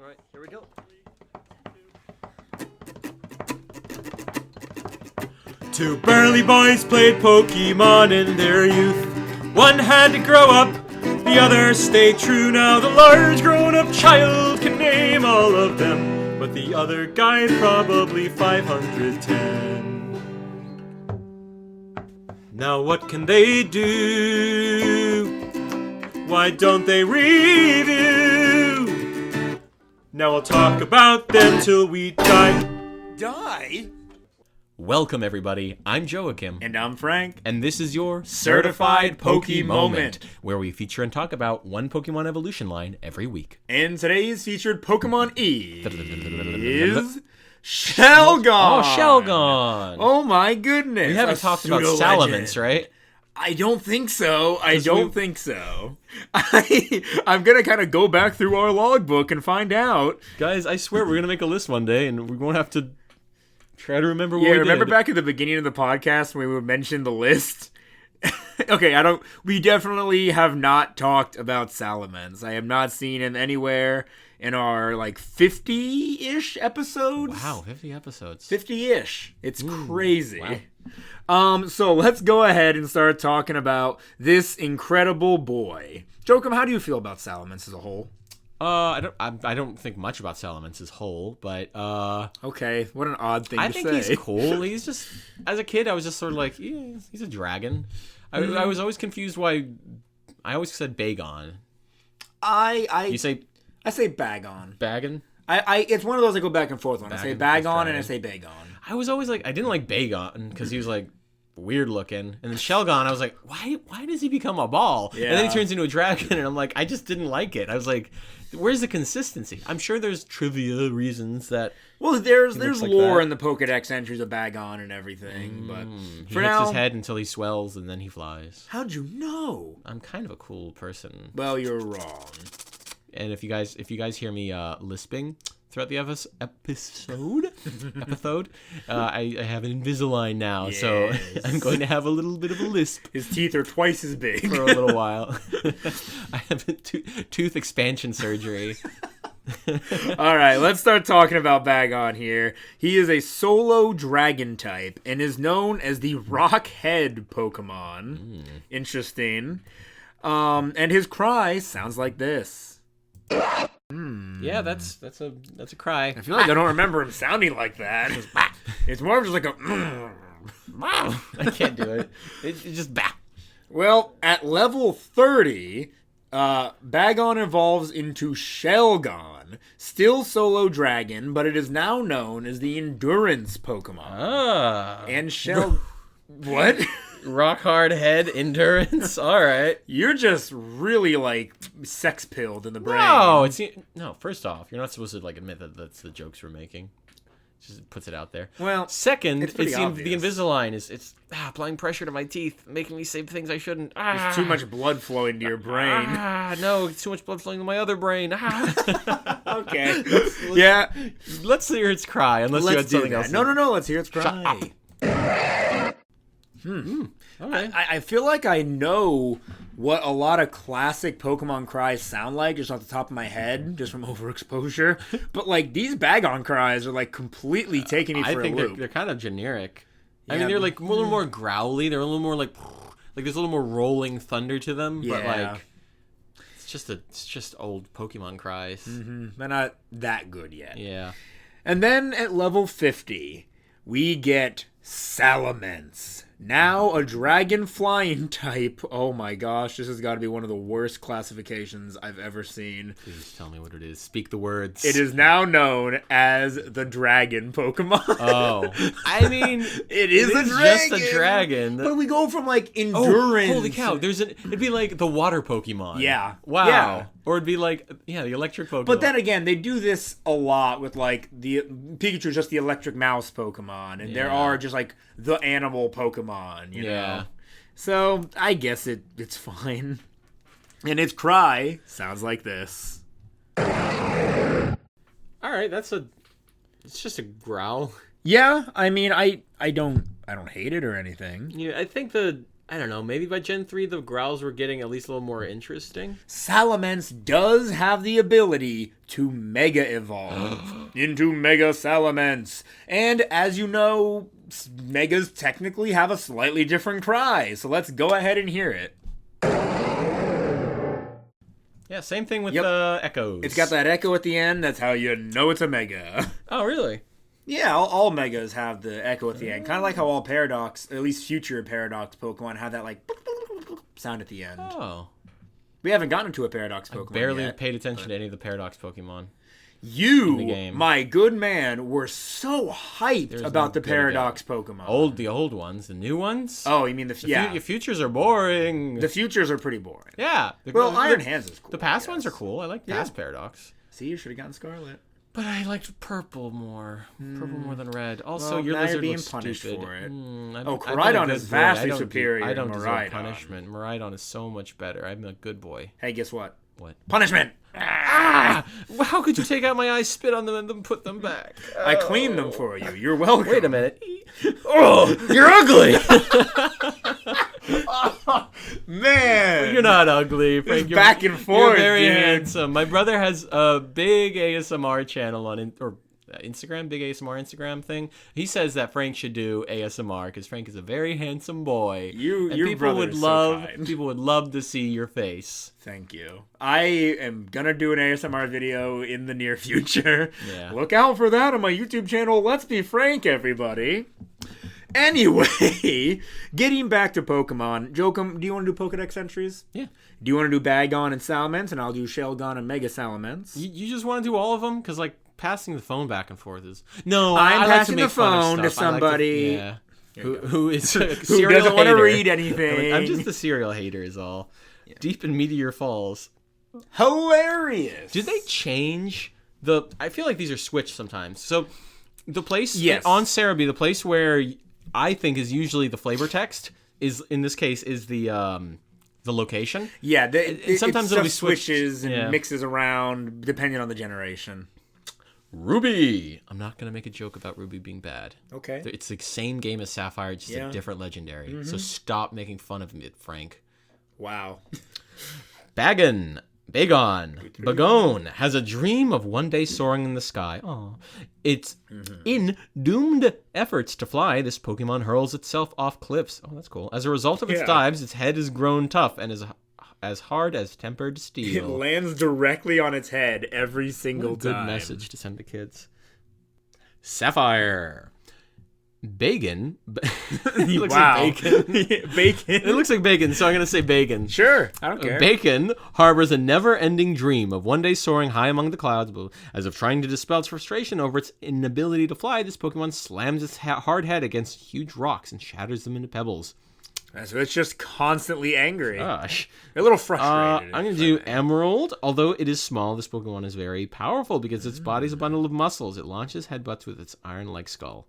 All right, here we go. Two burly boys played Pokemon in their youth. One had to grow up, the other stayed true. Now the large grown-up child can name all of them, but the other guy probably 510. Now what can they do? Why don't they review? Now I'll talk about them till we die. Die? Welcome, everybody. I'm Joachim. And I'm Frank. And this is your Certified Poke Moment, where we feature and talk about one Pokemon evolution line every week. And today's featured Pokemon is Shelgon. Oh, Shelgon. Oh my goodness. We haven't talked about Salamence, right? I don't think so. I'm going to kind of go back through our logbook and find out. Guys, I swear we're going to make a list one day and we won't have to try to remember what we remember did. Back at the beginning of the podcast when we would mention the list? Okay, we definitely have not talked about Salamence. I have not seen him anywhere in our 50-ish episodes. Wow, 50 episodes. 50-ish. It's crazy. Wow. So let's go ahead and start talking about this incredible boy. Joachim, how do you feel about Salamence as a whole? I don't think much about Salamence as whole, but okay, what an odd thing to say. I think he's cool. He's just, as a kid, I was just sort of like, yeah, he's a dragon. I was always confused why I always said Bagon. I say Bagon. Bagon? It's one of those I go back and forth on. I say Bagon and I say Bagon. I was always like, I didn't like Bagon because he was like weird looking, and then Shelgon, I was like, why does he become a ball? Yeah. And then he turns into a dragon, and I'm like, I just didn't like it. I was like, where's the consistency? I'm sure there's trivia reasons that. Well, there's lore like in the Pokedex entries of Bagon and everything, but for now, he hits his head until he swells, and then he flies. How'd you know? I'm kind of a cool person. Well, you're wrong. And if you guys hear me lisping throughout the episode, I have an Invisalign now, yes. So I'm going to have a little bit of a lisp. His teeth are twice as big for a little while. I have a tooth expansion surgery. All right, let's start talking about Bagon here. He is a solo dragon type and is known as the Rockhead Pokemon. Interesting. And his cry sounds like this. Yeah, that's a cry. I feel like I don't remember him sounding like that. It's more of just like a. I can't do it. It's just bah. Well, at level 30, Bagon evolves into Shelgon, still solo dragon, but it is now known as the Endurance Pokemon. And what? Rock hard head endurance. All right, you're just really sex pilled in the brain. No. First off, you're not supposed to admit that that's the jokes we're making. Just puts it out there. Well, second, it's the Invisalign it's applying pressure to my teeth, making me say things I shouldn't. There's too much blood flowing to your brain. No, it's too much blood flowing to my other brain. Okay. Let's hear its cry. Unless you had something else. No. Let's hear its cry. Okay. I feel like I know what a lot of classic Pokemon cries sound like just off the top of my head, just from overexposure. But these Bagon cries are completely taking me for a loop. I think they're kind of generic. Yeah. I mean, they're a little more growly. They're a little more there's a little more rolling thunder to them. Yeah. But it's just old Pokemon cries. They're not that good yet. Yeah. And then at level 50, we get Salamence. Now a dragon flying type. Oh my gosh, this has got to be one of the worst classifications I've ever seen. Please tell me what it is. Speak the words. It is now known as the dragon Pokemon. Oh. I mean, it is a dragon. Just a dragon. But we go from endurance. Oh, holy cow. It'd be like the water Pokemon. Yeah. Wow. Yeah. Or it'd be the electric Pokemon. But then again, they do this a lot with the Pikachu is just the electric mouse Pokemon, and there are just the animal Pokemon, you know. So I guess it's fine. And its cry sounds like this. All right, it's just a growl. Yeah, I mean, I don't hate it or anything. Yeah, I think I don't know. Maybe by Gen 3, the growls were getting at least a little more interesting. Salamence does have the ability to Mega Evolve into Mega Salamence. And as you know, Megas technically have a slightly different cry. So let's go ahead and hear it. Yeah, same thing with the Echoes. It's got that echo at the end. That's how you know it's a Mega. Oh, really? Yeah, all Megas have the echo at the end. Kind of like how all Paradox, at least future Paradox Pokemon, have that like sound at the end. Oh. We haven't gotten to a Paradox Pokemon Barely yet, paid attention to any of the Paradox Pokemon. You, my good man, were so hyped about the Paradox Pokemon. The old ones. The new ones? Oh, you mean the futures are boring. The futures are pretty boring. Yeah. Iron Hands is cool. The past ones are cool. I like past Paradox. See, you should have gotten Scarlet. But I liked purple more. Purple more than red. Also, well, your now lizard you're being looks punished stupid. for it. Koraidon is vastly superior I don't to deserve Miraidon. punishment. Miraidon is so much better. I'm a good boy. Hey, guess what? What? Punishment! Ah! How could you take out my eyes, spit on them, and then put them back? I cleaned them for you. You're welcome. Wait a minute. Oh, you're ugly! Man! You're not ugly, Frank. You're back and forth, You're very dude. handsome. My brother has a big ASMR channel on Instagram, big ASMR Instagram thing. He says that Frank should do ASMR because Frank is a very handsome boy. Your brother is so kind. People would love to see your face. Thank you. I am gonna do an ASMR video in the near future. Yeah. Look out for that on my YouTube channel. Let's be Frank, everybody. Anyway, getting back to Pokemon. Jokum, do you want to do Pokedex entries? Yeah. Do you want to do Bagon and Salamence, and I'll do Shelgon and Mega Salamence? You just want to do all of them? Because, like, passing the phone back and forth is... No, I'm I passing like to the phone to I somebody who is a who serial doesn't want to hater. read anything. I'm just a serial hater is all. Yeah. Deep in Meteor Falls. Hilarious. Did they change the... I feel like these are switched sometimes. So, the place on Cerebi, the place where I think is usually the flavor text, is in this case, is the location. Yeah, sometimes it'll be switches and mixes around depending on the generation. Ruby. I'm not gonna make a joke about Ruby being bad. Okay. It's the same game as Sapphire, just a different legendary. So stop making fun of it, Frank. Wow. Bagon has a dream of one day soaring in the sky. Aww. It's in doomed efforts to fly. This Pokemon hurls itself off cliffs. Oh, that's cool. As a result of its dives, its head has grown tough and is as hard as tempered steel. It lands directly on its head every single time. Good message to send to kids. Sapphire. Bacon. He looks like bacon. Bacon. It looks like bacon, so I'm going to say bacon. Sure, I don't care. Bacon harbors a never-ending dream of one day soaring high among the clouds. But as if trying to dispel its frustration over its inability to fly, this Pokemon slams its hard head against huge rocks and shatters them into pebbles. So it's just constantly angry. Gosh. A little frustrated. I'm going to do Emerald. Although it is small, this Pokemon is very powerful because its body is a bundle of muscles. It launches headbutts with its iron-like skull.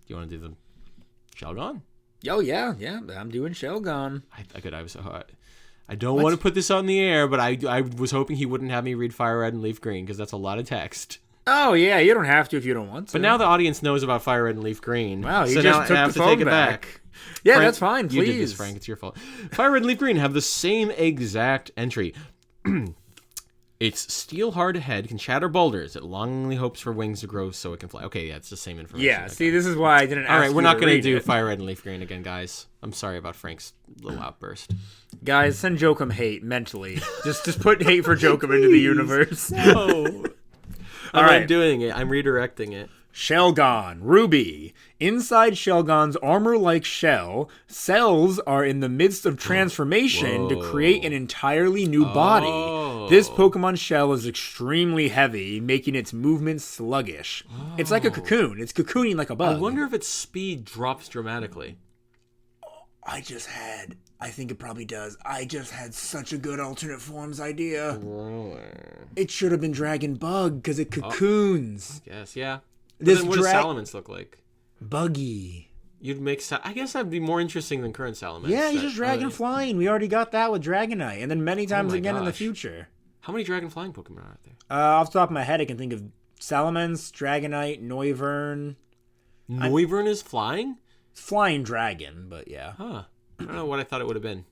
Do you want to do the Shelgon? Oh, yeah. I'm doing Shelgon. I don't want to put this on the air, but I was hoping he wouldn't have me read Fire Red and Leaf Green because that's a lot of text. Oh, yeah, you don't have to if you don't want to. But now the audience knows about Fire Red and Leaf Green. Wow, you just took the phone back. Yeah, Frank, that's fine, please. You did this, Frank. It's your fault. Fire Red and Leaf Green have the same exact entry. Its steel-hard head can shatter boulders. It longingly hopes for wings to grow so it can fly. Okay, yeah, it's the same information. Yeah, see, this is why I didn't ask. All right, we're not going to do it. Fire Red and Leaf Green again, guys. I'm sorry about Frank's little outburst. Guys, send Jokum hate mentally. just put hate for Jokum into the universe. No. I'm not doing it. I'm redirecting it. Shelgon, Ruby. Inside Shelgon's armor-like shell, cells are in the midst of transformation to create an entirely new body. This Pokemon shell is extremely heavy, making its movement sluggish. It's like a cocoon. It's cocooning like a bug. I wonder if its speed drops dramatically. I think it probably does. I just had such a good alternate forms idea. It should have been Dragon Bug, because it cocoons. Yes, yeah. This then what does Salamence look like? Buggy. You'd make... I guess that'd be more interesting than current Salamence. Yeah, he's just Dragon Flying. We already got that with Dragonite. And then many times again in the future. How many Dragon Flying Pokemon are there? Off the top of my head, I can think of Salamence, Dragonite, Noivern. Noivern is flying? Flying dragon, but yeah. Huh. I don't know what I thought it would have been.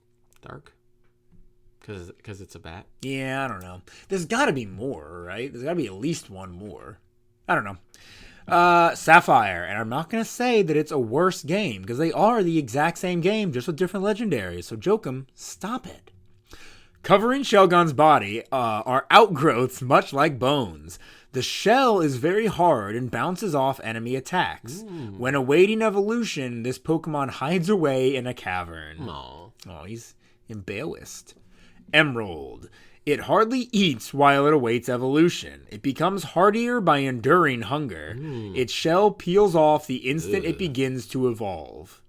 Dark? Because it's a bat? Yeah, I don't know. There's got to be more, right? There's got to be at least one more. I don't know. Sapphire, and I'm not going to say that it's a worse game, because they are the exact same game, just with different legendaries. So Jokum, stop it. Covering Shelgon's body are outgrowths much like bones. The shell is very hard and bounces off enemy attacks. When awaiting evolution, this Pokemon hides away in a cavern. Aww. Oh, he's embarrassed. Emerald. It hardly eats while it awaits evolution. It becomes hardier by enduring hunger. Its shell peels off the instant it begins to evolve.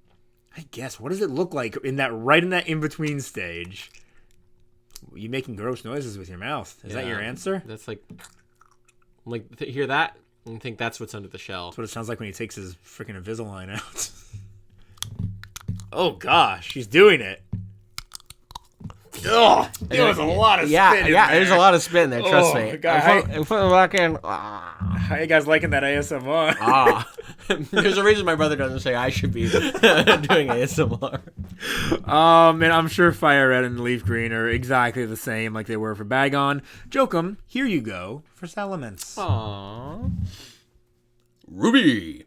I guess, what does it look like in that in-between stage? You making gross noises with your mouth. Is that your answer? That's hear that and think that's what's under the shell. That's what it sounds like when he takes his freaking Invisalign out. Oh gosh, he's doing it. Oh, there was a lot of spit in there. There's a lot of spit in there, trust me. God, I'm putting it back in. How you guys liking that ASMR? There's a reason my brother doesn't say I should be doing ASMR. And I'm sure Fire Red and Leaf Green are exactly the same like they were for Bagon. Jokum, here you go for Salamence. Aww. Ruby.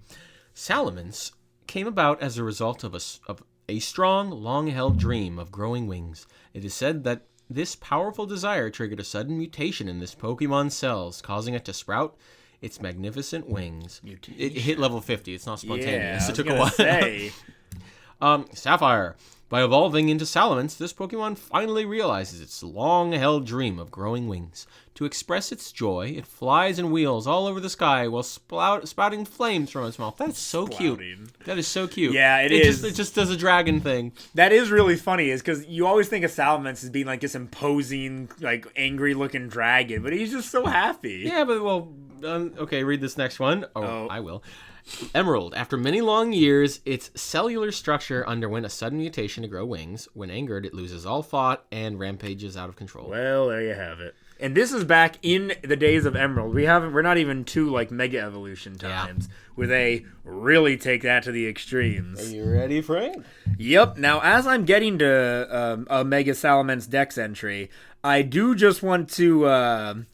Salamence came about as a result of a strong, long-held dream of growing wings. It is said that this powerful desire triggered a sudden mutation in this Pokemon's cells, causing it to sprout its magnificent wings. It hit level 50. It's not spontaneous. Yeah, it took a while. Say. Sapphire. By evolving into Salamence, this Pokemon finally realizes its long-held dream of growing wings. To express its joy, it flies and wheels all over the sky while spouting flames from its mouth. That is so cute. That is so cute. Yeah, it is. It just does a dragon thing. That is really funny, is because you always think of Salamence as being like this imposing, like angry-looking dragon, but he's just so happy. Yeah, but okay, read this next one. Oh, I will. Emerald. After many long years, its cellular structure underwent a sudden mutation to grow wings. When angered, it loses all thought and rampages out of control. Well, there you have it. And this is back in the days of Emerald. We're not even to like Mega Evolution times, where they really take that to the extremes. Are you ready, Frank? Yep. Now, as I'm getting to a Mega Salamence Dex entry, I do just want to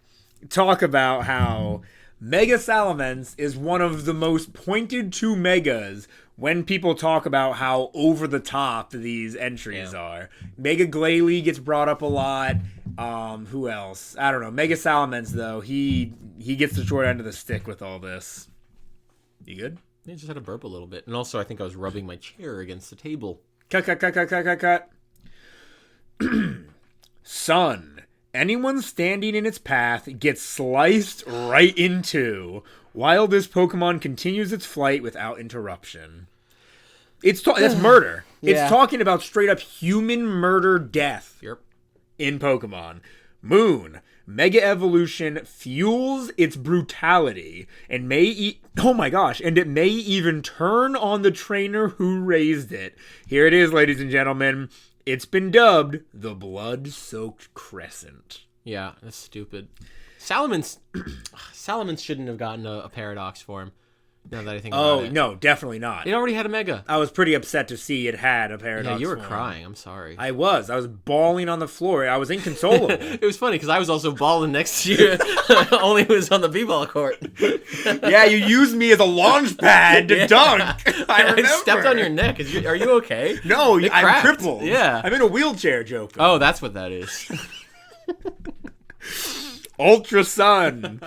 talk about how Mega Salamence is one of the most pointed to Megas when people talk about how over the top these entries are. Mega Glalie gets brought up a lot. Who else? I don't know. Mega Salamence, though, he gets the short end of the stick with all this. You good? I just had to burp a little bit. And also, I think I was rubbing my chair against the table. Cut. Sun. Anyone standing in its path gets sliced right into while this Pokemon continues its flight without interruption. That's murder. Yeah. It's talking about straight up human murder death in Pokemon. Moon. Mega Evolution fuels its brutality and it may even turn on the trainer who raised it. Here it is, ladies and gentlemen. It's been dubbed the Blood-Soaked Crescent. Yeah, that's stupid. Salamence shouldn't have gotten a paradox form. Now that I think about it. Oh, no, definitely not. It already had a Mega. I was pretty upset to see it had a paradox Yeah, you were form. crying. I'm sorry. I was bawling on the floor. I was inconsolable. It was funny because I was also balling next to you. Only it was on the b-ball court. Yeah, you used me as a launch pad to dunk. I remember. I stepped on your neck. Are you okay? No, It I'm cracked. crippled. Yeah. I'm in a wheelchair, Joker. Oh, that's what that is. Ultra Sun.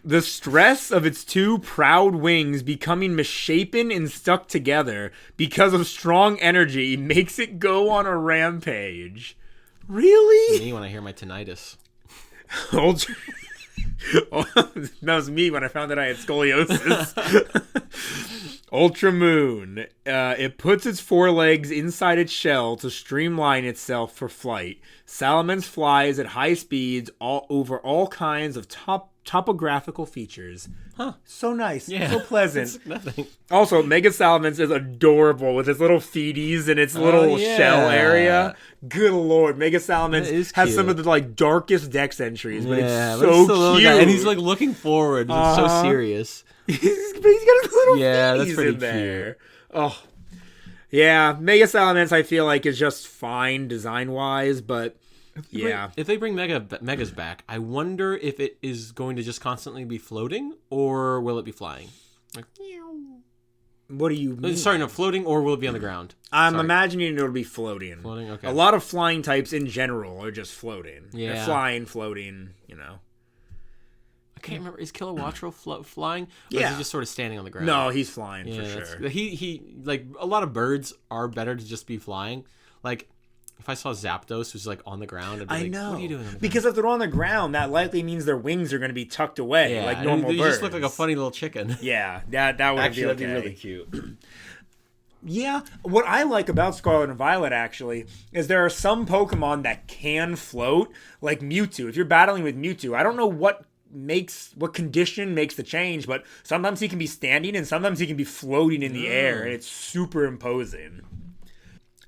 The stress of its two proud wings becoming misshapen and stuck together because of strong energy makes it go on a rampage. Really? Me when I hear my tinnitus. Ultra... that was me when I found that I had scoliosis. Ultra Moon. It puts its forelegs inside its shell to streamline itself for flight. Salamence flies at high speeds over all kinds of topographical features. Huh. So nice. Yeah. So pleasant. It's nothing. Also, Mega Salamence is adorable with its little feeties and its little shell area. Good lord, Mega Salamence has some of the darkest Dex entries, but it's so cute. And he's looking forward. It's so serious. He's got a little that's feeties pretty in there. Oh. Yeah, Mega Salamence I feel like is just fine design-wise, but yeah. If they bring Megas back, I wonder if it is going to just constantly be floating, or will it be flying? Like, What do you mean? sorry, no, floating, or will it be on the ground? I'm imagining it'll be floating. Floating, okay. A lot of flying types in general are just floating. Yeah. They're flying, floating, you know. I can't remember. Is Kilowattrel flying? Or Yeah. is he just sort of standing on the ground? No, he's flying Yeah, for sure. He like a lot of birds are better to just be flying. Like if I saw Zapdos who's like on the ground, I'd be like, know. what are you doing on the ground? Because if they're on the ground, that likely means their wings are going to be tucked away like normal they birds. just look like a funny little chicken. Yeah, that would Actually, be okay. that'd be really cute. Yeah, what I like about Scarlet and Violet actually is there are some Pokemon that can float, like Mewtwo. If you're battling with Mewtwo, I don't know what condition makes the change, but sometimes he can be standing and sometimes he can be floating in the air, and it's super imposing.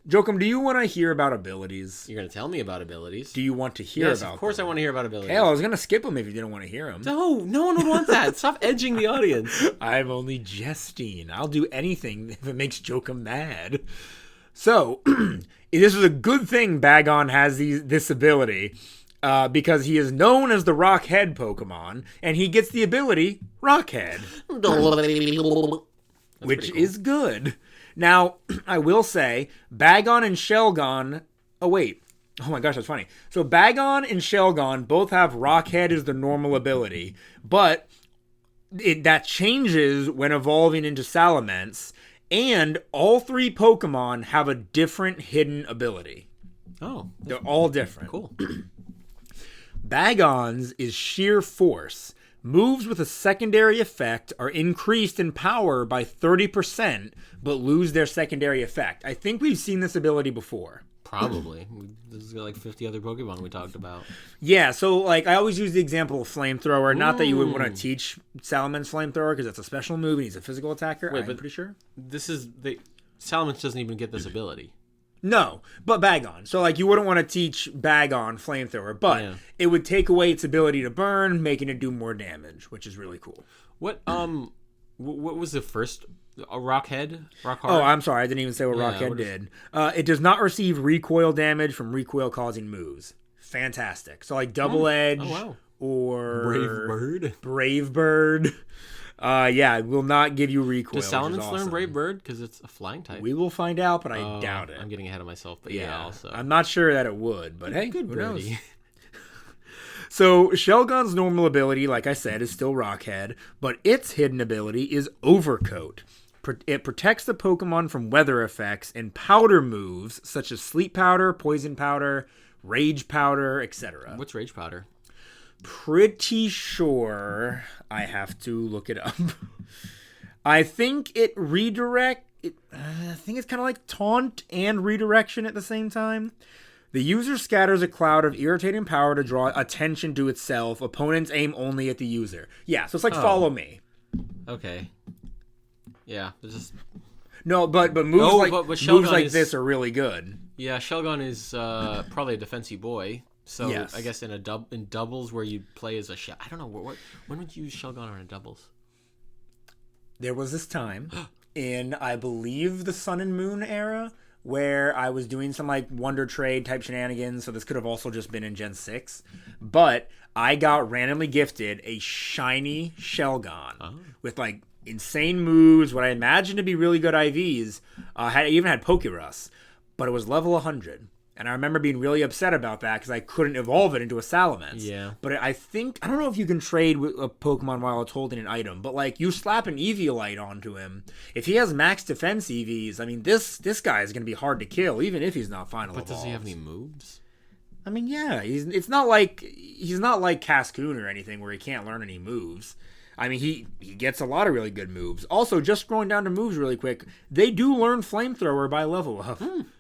Jokum, do you want to hear about abilities? You're gonna tell me about abilities. Do you want to hear Yes, about of course them? I want to hear about abilities. Hell, I was going to skip them if you didn't want to hear them. No one would want that. Stop edging the audience. I'm only jesting. I'll do anything if it makes Jokum mad. So, this is a good thing Bagon has this ability, because he is known as the Rockhead Pokemon, and he gets the ability Rockhead, which is good. Now, I will say, Bagon and Shelgon... Oh, wait. Oh my gosh, that's funny. So Bagon and Shelgon both have Rockhead as the normal ability, but that changes when evolving into Salamence, and all three Pokemon have a different hidden ability. Oh, They're all different. cool. Bagon's is Sheer Force. Moves with a secondary effect are increased in power by 30%, but lose their secondary effect. I think we've seen this ability before. Probably. This is like 50 other Pokemon we talked about. Yeah, so like I always use the example of Flamethrower. Not that you would want to teach Salamence Flamethrower because that's a special move and he's a physical attacker. I'm pretty sure. Salamence doesn't even get this ability. No, but Bagon. So like you wouldn't want to teach Bagon Flamethrower, but it would take away its ability to burn, making it do more damage, which is really cool. What was the first Rockhead? Rockhard? Oh, I'm sorry. I didn't even say what Rockhead did. It does not receive recoil damage from recoil-causing moves. Fantastic. So, like, Double Edge or... Brave Bird. Yeah, it will not give you recoil. Does Salamence learn Brave Bird? Because it's a flying type. We will find out, but I doubt it. I'm getting ahead of myself, but yeah also. I'm not sure that it would, but hey, good who knows? birdie. So, Shelgon's normal ability, like I said, is still Rockhead, but its hidden ability is Overcoat. It protects the Pokemon from weather effects and powder moves, such as Sleep Powder, Poison Powder, Rage Powder, etc. What's Rage Powder? Pretty sure I have to look it up. I think I think it's kind of like Taunt and Redirection at the same time. The user scatters a cloud of irritating power to draw attention to itself. Opponents aim only at the user. Yeah, so it's like Follow Me. Okay. Yeah, it's just... No, but moves moves like this are really good. Yeah, Shelgon is probably a defensive boy. So yes. I guess in doubles where you play as a shell. I don't know when would you use Shelgon on a doubles? There was this time in I believe the Sun and Moon era where I was doing some like Wonder Trade type shenanigans, so this could have also just been in Gen 6. But I got randomly gifted a shiny Shelgon with like insane moves, what I imagined to be really good IVs. I even had Pokerus, but it was level 100. And I remember being really upset about that because I couldn't evolve it into a Salamence. Yeah. But I don't know if you can trade with a Pokemon while it's holding an item, but like you slap an Eviolite onto him. If he has max defense EVs, I mean, this guy is going to be hard to kill, even if he's not final evolved. But does he have any moves? I mean, yeah. He's not like Cascoon or anything where he can't learn any moves. I mean, he gets a lot of really good moves. Also, just scrolling down to moves really quick, they do learn Flamethrower by level up.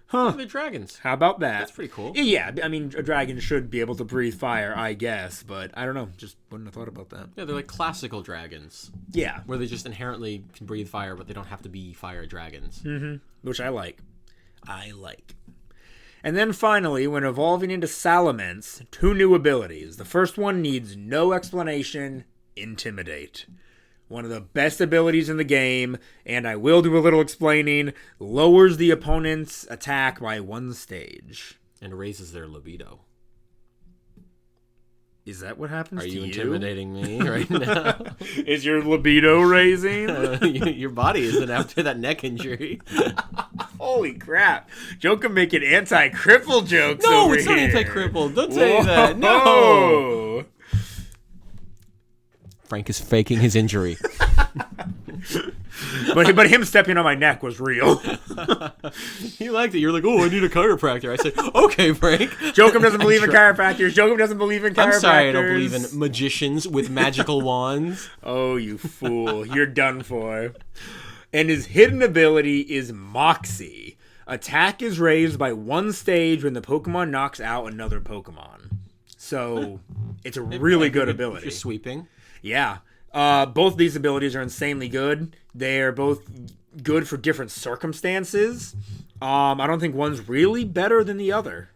They're dragons. How about that? That's pretty cool. Yeah, I mean, a dragon should be able to breathe fire, I guess, but I don't know. Just wouldn't have thought about that. Yeah, they're like classical dragons. Yeah. Where they just inherently can breathe fire, but they don't have to be fire dragons. Mm-hmm. Which I like. And then finally, when evolving into Salamence, 2 new abilities. The first one needs no explanation, Intimidate. one of the best abilities in the game, and I will do a little explaining, lowers the opponent's attack by 1 stage. And raises their libido. Is that what happens to you? Are you intimidating me right now? Is your libido raising? Your body isn't after that neck injury. Holy crap. Joker making anti-cripple jokes No, over it's here. not anti-cripple. Don't say that. No. Frank is faking his injury. But him stepping on my neck was real. He liked it. You're like, oh, I need a chiropractor. I said, okay, Frank. Jokum doesn't believe in chiropractors. Jokum doesn't believe in chiropractors. I'm sorry, I don't believe in magicians with magical wands. Oh, you fool. You're done for. And his hidden ability is Moxie. Attack is raised by 1 stage when the Pokemon knocks out another Pokemon. So, it's a really good ability. If you're sweeping. Yeah. Both these abilities are insanely good. They are both good for different circumstances. I don't think one's really better than the other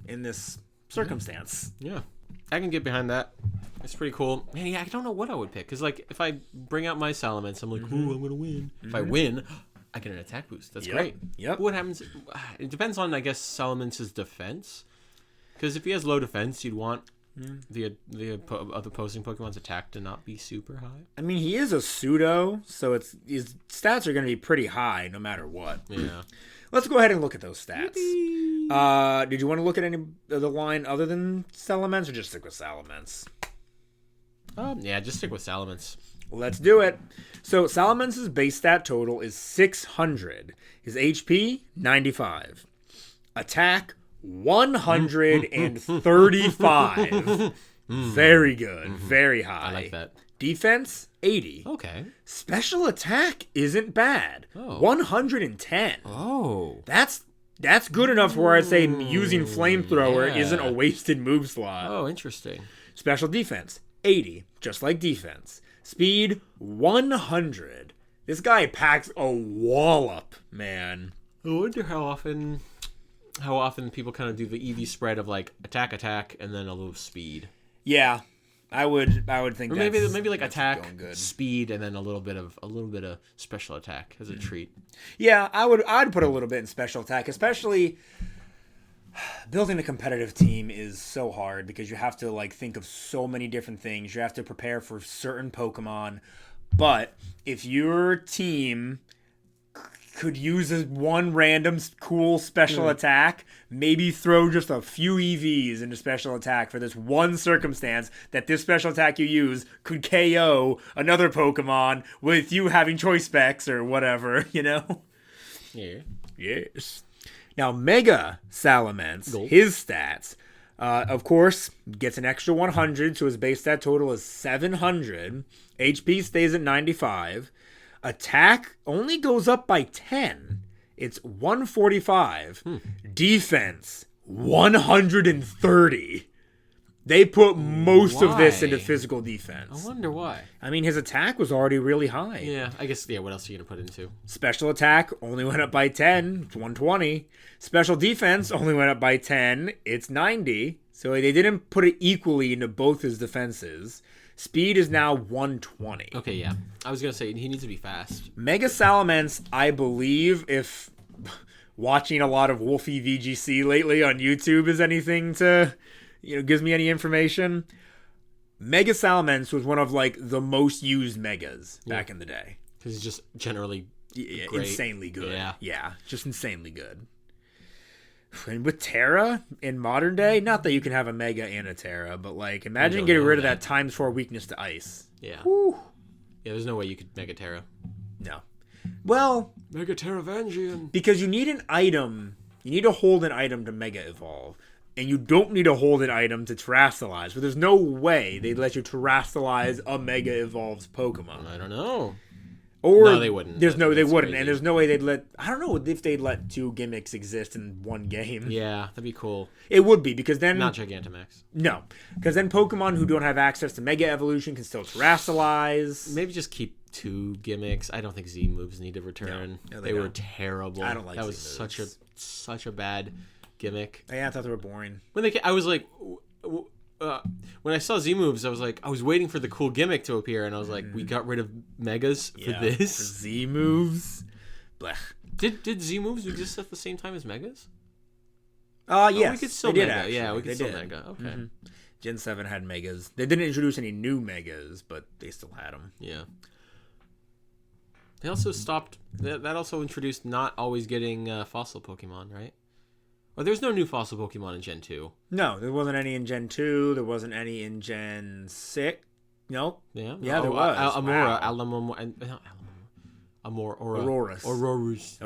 in this circumstance. Yeah. I can get behind that. It's pretty cool. Man, yeah, I don't know what I would pick. Because, like, if I bring out my Salamence, I'm like, ooh, I'm going to win. If I win, I get an attack boost. That's great. Yep. What happens? It depends on, I guess, Salamence's defense. Because if he has low defense, you'd want the other opposing Pokemon's attack to not be super high. I mean, he is a pseudo, so his stats are going to be pretty high no matter what. Yeah. Let's go ahead and look at those stats. Yippee. Did you want to look at any of the line other than Salamence, or just stick with Salamence? Yeah, just stick with Salamence. Let's do it. So Salamence's base stat total is 600. His HP, 95. Attack, 135. Very good. Very high. I like that. Defense, 80. Okay. Special attack isn't bad. Oh. 110. Oh. That's good enough where I say using flamethrower yeah. isn't a wasted move slot. Oh, interesting. Special defense, 80. Just like defense. Speed, 100. This guy packs a wallop, man. I wonder how often people kind of do the EV spread of like attack, and then a little speed. Yeah, I would think. Or maybe like that's attack, going good. speed, and then a little bit of special attack as a treat. Yeah, I'd put a little bit in special attack, especially building a competitive team is so hard because you have to like think of so many different things. You have to prepare for certain Pokemon, but if your team could use one random cool special attack, maybe throw just a few EVs into special attack for this one circumstance that this special attack you use could KO another Pokemon with you having choice specs or whatever, you know? Yeah. Yes. Now, Mega Salamence, Gold. his stats, of course, gets an extra 100, so his base stat total is 700. HP stays at 95. Attack only goes up by 10. It's 145. Defense, 130. They put most of this into Why? physical defense. I wonder why. I mean, his attack was already really high. Yeah, I guess. Yeah, what else are you gonna put into? Special attack only went up by 10. It's 120. Special defense only went up by 10. It's 90. So they didn't put it equally into both his defenses. Speed is now 120. Okay, yeah. I was gonna say he needs to be fast. Mega Salamence, I believe, if watching a lot of Wolfie VGC lately on YouTube is anything to, gives me any information, Mega Salamence was one of like the most used Megas back in the day. Because he's just generally great. Insanely good. Yeah. Just insanely good. And with Terra in modern day, not that you can have a Mega and a Terra, but like imagine getting rid of that ×4 weakness to ice. Yeah. Whew. Yeah, there's no way you could Mega Terra. No. Well, Mega Terravangian. because you need an item, you need to hold an item to Mega Evolve. And you don't need to hold an item to Terrastalize. But there's no way they'd let you Terrastalize a Mega Evolved's Pokemon. I don't know. Or No, they wouldn't. They wouldn't. crazy. And there's no way they'd let, I don't know if they'd let 2 gimmicks exist in one game. Yeah, that'd be cool. It would be, because then... Not Gigantamax. No. Because then Pokemon who don't have access to Mega Evolution can still Terrastalize. Maybe just keep 2 gimmicks. I don't think Z moves need to return. No, they were terrible. I don't like that. Was Z moves. such a bad gimmick. Yeah, I thought they were boring. When I was like, when I saw Z moves, I was waiting for the cool gimmick to appear, and I was like, we got rid of megas for this. For Z moves. Blech. Did Z moves exist at the same time as megas? Yes. We could still they did, mega. actually. Yeah, we could They still did. mega. Okay. Mhm. Gen 7 had megas. They didn't introduce any new megas, but they still had them. Yeah. They also stopped. That also introduced not always getting fossil Pokemon, right? Well, there's no new fossil Pokemon in Gen 2. No, there wasn't any in Gen 2. There wasn't any in Gen 6. No. Yeah? Yeah, there was. Amora, Wow. Aurorus.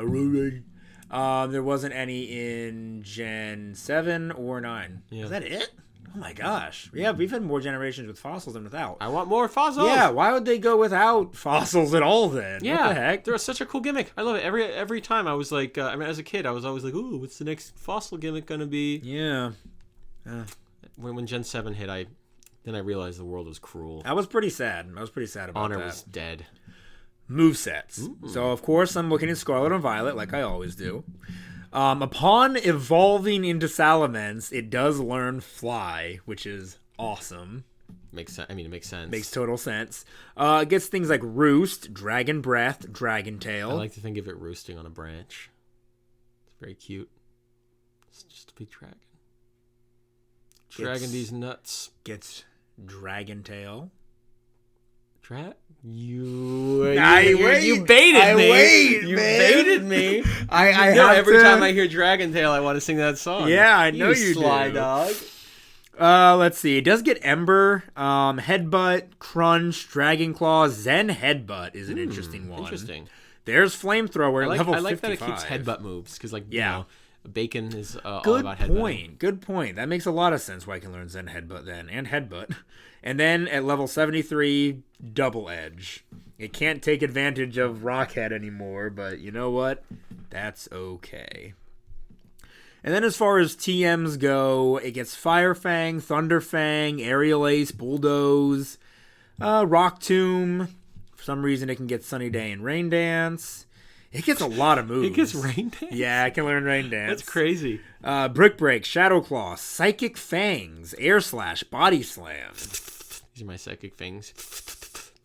There wasn't any in Gen 7 or 9. Yeah. Is that it? Oh my gosh. Yeah, we've had more generations with fossils than without. I want more fossils! Yeah, why would they go without fossils at all then? Yeah, What the heck? they're such a cool gimmick. I love it. Every time I was like, as a kid, I was always like, ooh, what's the next fossil gimmick gonna be? Yeah. When Gen 7 hit, I realized the world was cruel. I was pretty sad. About Honor that. was dead. Movesets. So, of course, I'm looking at Scarlet and Violet, like I always do. Upon evolving into Salamence, it does learn Fly, which is awesome. Makes sense. I mean, it makes sense. Makes total sense. It gets things like Roost, Dragon Breath, Dragon Tail. I like to think of it roosting on a branch. It's very cute. It's just a big dragon. Dragging these nuts. Gets Dragon Tail. You wait. baited I me. wait, you man. baited me. I know, have every to... time I hear Dragon Tail, I want to sing that song. Yeah, I know you sly do. dog. Let's see. It does get Ember, Headbutt, Crunch, Dragon Claw, Zen Headbutt is an interesting one. Interesting. There's Flamethrower at level 55. I like that it keeps headbutt moves because, Bacon is all Good about headbutting. point. Good point. That makes a lot of sense why I can learn Zen Headbutt then, and Headbutt. And then at level 73, Double Edge. It can't take advantage of Rockhead anymore, but you know what? That's okay. And then as far as TMs go, it gets Fire Fang, Thunder Fang, Aerial Ace, Bulldoze, Rock Tomb. For some reason, it can get Sunny Day and Rain Dance. It gets a lot of moves. It gets Rain Dance? Yeah, I can learn Rain Dance. That's crazy. Brick Break, Shadow Claw, Psychic Fangs, Air Slash, Body Slam. These are my psychic fangs.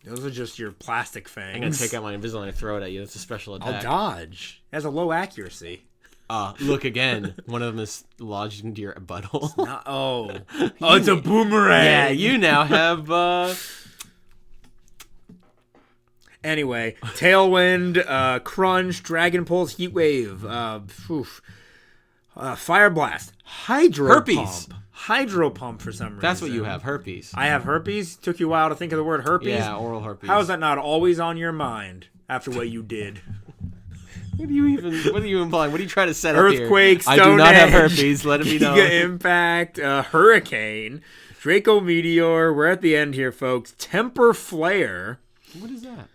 Those are just your plastic fangs. I'm going to take out my Invisalign and throw it at you. That's a special attack. I'll dodge. It has a low accuracy. Look again. One of them is lodged into your butthole. It's a boomerang. Yeah, you now have... Anyway, Tailwind, Crunch, Dragon Pulse, Heat Wave, Fire Blast, Hydro Herpes. Pump. Hydro Pump for some reason. That's what you have, herpes. I have herpes. Took you a while to think of the word herpes. Yeah, oral herpes. How is that not always on your mind after what you did? What are you implying? What are you trying to set Earthquake, up here? I do not have Stone Edge, herpes. Let it be known. Giga Impact, Hurricane, Draco Meteor. We're at the end here, folks. Temper Flare. What is that?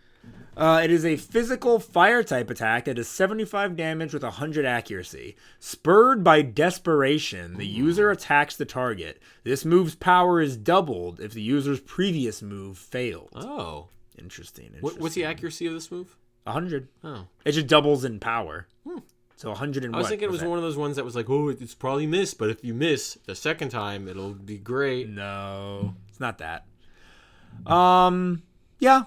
It is a physical fire-type attack that does 75 damage with 100 accuracy. Spurred by desperation, the user attacks the target. This move's power is doubled if the user's previous move failed. Oh. Interesting. What's the accuracy of this move? 100. Oh. It just doubles in power. So 100 and I was thinking it was one of those ones that was like, oh, it's probably miss, but if you miss the second time, it'll be great. No, it's not that. Yeah.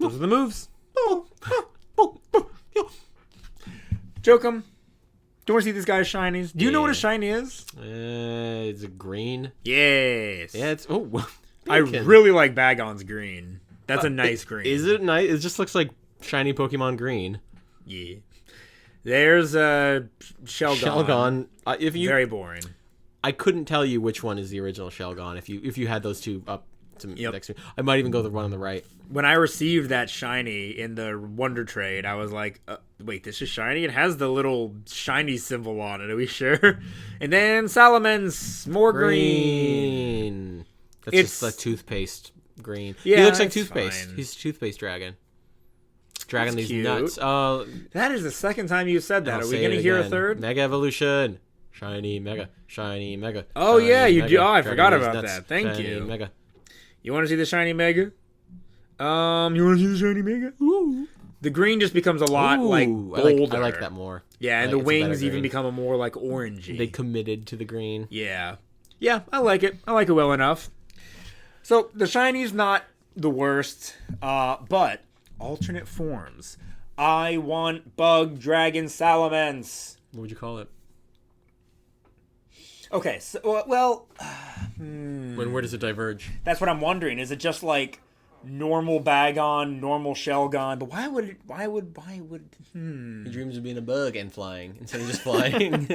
Those are the moves. Jokum, do you want to see these guys' shinies? Do you know what a shiny is? It's a green. Yes. Yeah, it's... Oh, I really like Bagon's green. That's a nice green. Is it nice? It just looks like shiny Pokemon green. Yeah. There's a Shelgon. Very boring. I couldn't tell you which one is the original Shelgon if you had those two up to next to me. I might even go the one on the right. When I received that shiny in the Wonder Trade, I was like, wait, this is shiny? It has the little shiny symbol on it. Are we sure? And then Salamence, more green. That's just like toothpaste green. Yeah, he looks like toothpaste. fine. He's a toothpaste dragon. Dragging these cute. nuts. That is the second time you said that. Are we going to hear a third? Mega Evolution. Shiny Mega. Shiny Mega. Oh, shiny yeah, you Mega. do. Oh, I Dragging forgot these about nuts. that. Thank Shiny you. Mega. You want to see the shiny Mega? You want to see the shiny Mega? Ooh. The green just becomes a lot bolder. I like that more. Yeah, and the wings even become a more orangey. They committed to the green. Yeah. Yeah, I like it. I like it well enough. So the shiny's not the worst, but alternate forms. I want Bug Dragon Salamence. What would you call it? Okay, so well, Where does it diverge? that's what I'm wondering. Is it just like normal Bagon, normal Shelgon? But why would? He dreams of being a bug and flying instead of just flying.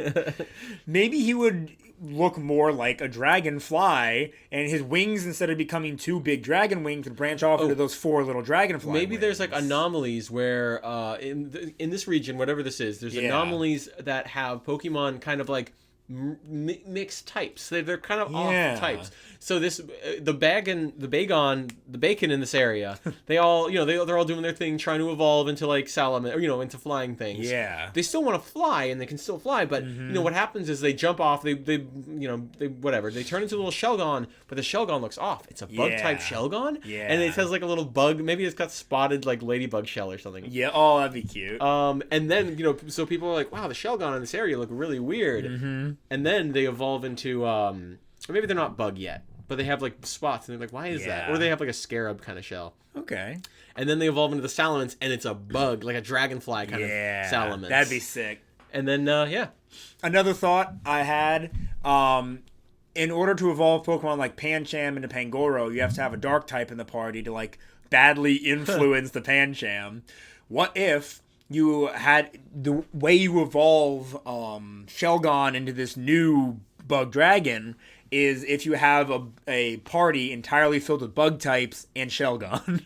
Maybe he would look more like a dragonfly, and his wings, instead of becoming two big dragon wings, would branch off into those four little dragonfly Maybe wings. there's like anomalies where in this region, whatever this is, there's anomalies that have Pokemon kind of like mixed types. They're kind of off types. So this the Bagon in this area, they all they're all doing their thing, trying to evolve into like Salamence, or into flying things. Yeah. They still want to fly and they can still fly, but what happens is they jump off. They whatever. They turn into a little Shelgon, but the Shelgon looks off. It's a bug type Shelgon. Yeah. And it has like a little bug. Maybe it's got spotted like ladybug shell or something. Yeah. Oh, that'd be cute. And then so people are like, wow, the Shelgon in this area look really weird. Mm-hmm. And then they evolve into or maybe they're not bug yet, but they have like spots, and they're like, why is that? Or they have like a scarab kind of shell. Okay. And then they evolve into the Salamence, and it's a bug, like a dragonfly kind of Salamence. That'd be sick. And then Another thought I had, in order to evolve Pokemon like Pancham into Pangoro, you have to have a dark type in the party to like badly influence the Pancham. What if you had the way you evolve Shelgon into this new bug dragon is if you have a party entirely filled with bug types and Shelgon.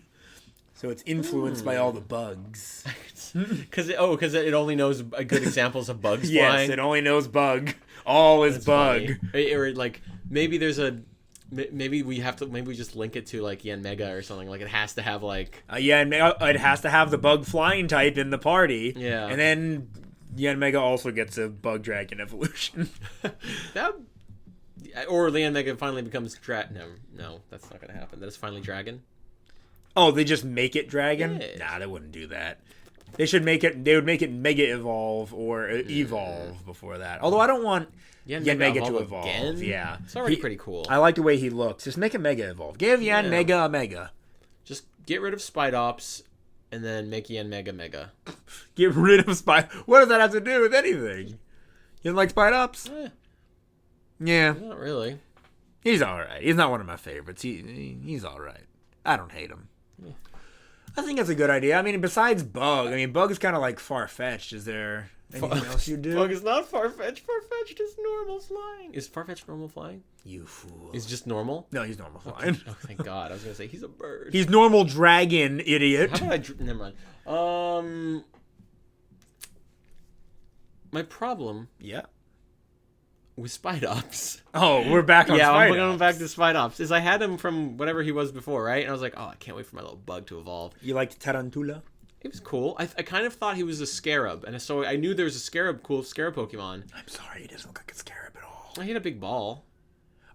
So it's influenced by all the bugs. because it only knows good examples of bugs Yes, flying. it only knows bug. All is bug. Or like maybe we just link it to like Yanmega or something. Like it has to have like it has to have the bug flying type in the party. Yeah. And then Yanmega also gets a bug dragon evolution. Or Yanmega finally becomes No, that's not gonna happen. That is finally dragon. Oh, they just make it dragon? Yeah. Nah, they wouldn't do that. They would make it Mega Evolve or Evolve before that. Although I don't want Yanmega to evolve. Again? Yeah. It's already pretty cool. I like the way he looks. Just make a Mega Evolve. Give Yanmega a Mega. Just get rid of Spidops and then make Yanmega Mega. Get rid of What does that have to do with anything? You don't like Spidops? Yeah. Not really. He's alright. He's not one of my favorites. He's alright. I don't hate him. Yeah. I think that's a good idea. I mean, besides Bug, Bug is kind of like far-fetched. Is there anything else you do? Bug is not far-fetched. Far-fetched is normal flying. Is far-fetched normal flying? You fool. He's just normal? No, he's normal flying. Oh, thank God. I was going to say, he's a bird. He's normal dragon, idiot. How about never mind. My problem... Yeah. With Spidops. Oh, we're back on Spidops. Yeah, I'm going back to Spidops. Is I had him from whatever he was before, right? And I was like, oh, I can't wait for my little bug to evolve. You liked Tarantula? It was cool. I kind of thought he was a scarab, and so I knew there was a cool scarab Pokemon. I'm sorry, he doesn't look like a scarab at all. He had a big ball.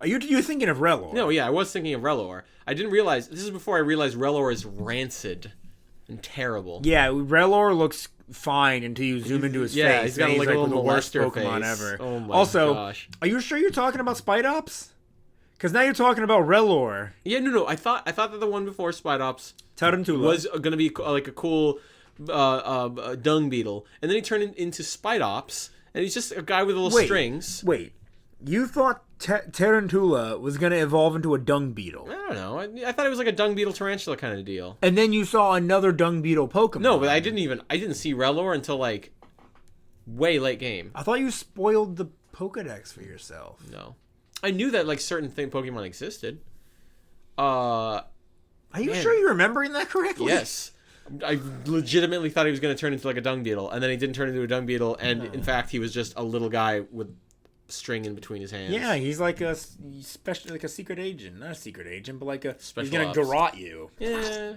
Are you thinking of Relor? No, yeah, I was thinking of Relor. I didn't realize, this is before I realized Relor is rancid and terrible. Yeah, Relor looks fine until you zoom into his face. Yeah, he's got like a little the worst molester Pokemon face. ever. Oh my gosh. Are you sure you're talking about Spidops? Because now you're talking about Relor. Yeah, no. I thought that the one before Spidops Tarantula was going to be like a cool dung beetle, and then he turned into Spidops, and he's just a guy with little strings. Wait, you thought Tarantula was going to evolve into a dung beetle? I don't know. I thought it was like a dung beetle tarantula kind of deal. And then you saw another dung beetle Pokemon. No, but I didn't see Relor until like way late game. I thought you spoiled the Pokedex for yourself. No, I knew that like certain Pokemon existed. Are you sure you're remembering that correctly? Yes. I legitimately thought he was going to turn into like a dung beetle, and then he didn't turn into a dung beetle, and in fact he was just a little guy with string in between his hands. Yeah, he's like a secret agent. Not a secret agent, but like he's going to ops. garrote you. Yeah.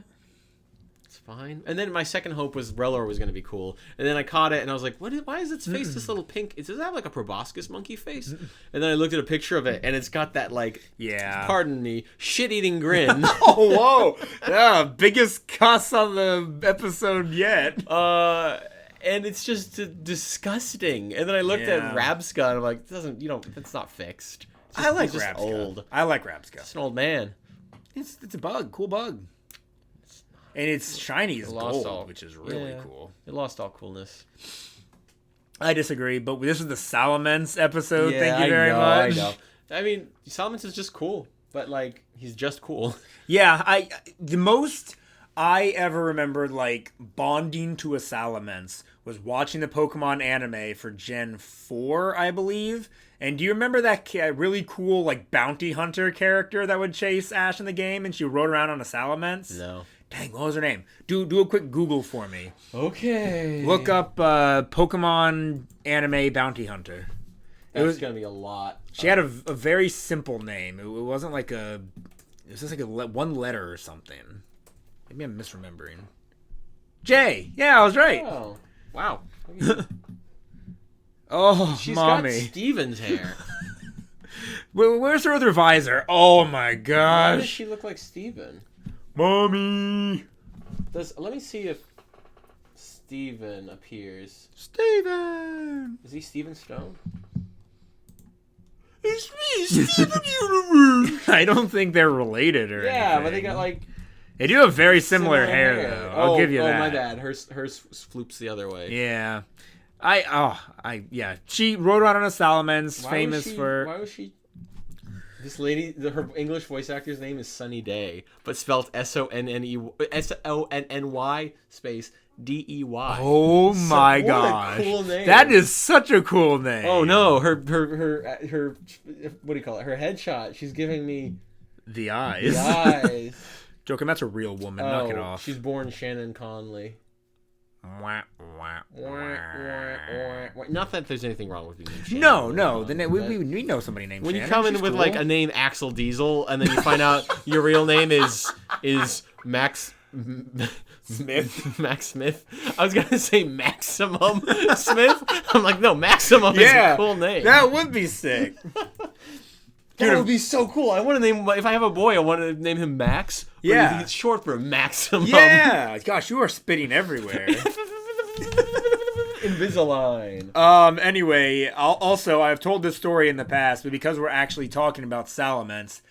It's fine. And then my second hope was Relor was going to be cool. And then I caught it, and I was like, why is its face this little pink? Does it have like a proboscis monkey face? And then I looked at a picture of it, and it's got that like, pardon me, shit-eating grin. Oh, whoa. Yeah, biggest cuss on the episode yet. And it's just disgusting. And then I looked at Rabsca, and I'm like, that's not fixed. I like he's just Rabsca. old. I like Rabsca. It's an old man. It's a bug, cool bug, and it's shiny as gold, which is really cool. It lost all coolness. I disagree, but this is the Salamence episode. Yeah, Thank you very much. I know. I mean, Salamence is just cool, but like he's just cool. Yeah, the most I ever remembered like bonding to a Salamence was watching the Pokemon anime for Gen 4, I believe. And do you remember that really cool like bounty hunter character that would chase Ash in the game and she rode around on a Salamence? No. Dang, what was her name? Do a quick Google for me. Okay. Look up Pokemon anime bounty hunter. It's gonna be a lot. She had a very simple name. It wasn't like it was just like one letter or something. Maybe I'm misremembering. J. Yeah, I was right. Oh, wow. Oh, She's mommy. got Steven's hair. Where's her other visor? Oh my Why gosh. does she look like Steven? Mommy. Let me see if Steven appears. Steven. Is he Steven Stone? It's me, Steven Universe. I don't think they're related or Yeah, anything. but they got like They do have very similar hair, though. I'll give you that. Oh, my bad. Hers floops the other way. Yeah. Yeah. She rode around on a Salamence, famous for... Why was she... This lady, her English voice actor's name is Sunny Day, but spelled Sonny space Dey. Oh my gosh. What a cool name. That is such a cool name. Oh no, her what do you call it? Her headshot. She's giving me the eyes. the eyes. Joking, that's a real woman. Knock it off. She's born Shannon Conley. Wah, wah, wah. Not that there's anything wrong with being named Shannon. No. We know somebody named when Shannon. you come in She's with cool. like a name Axel Diesel, and then you find out your real name is Max Smith. Max Smith. I was gonna say Maximum Smith. I'm like, no, Maximum is a cool name. That would be sick. That would be so cool. I want to name, if I have a boy, I want to name him Max. Or Yeah. you think it's short for Maximum. Yeah. Gosh, you are spitting everywhere. Invisalign. Anyway, I've told this story in the past, but because we're actually talking about Salamence,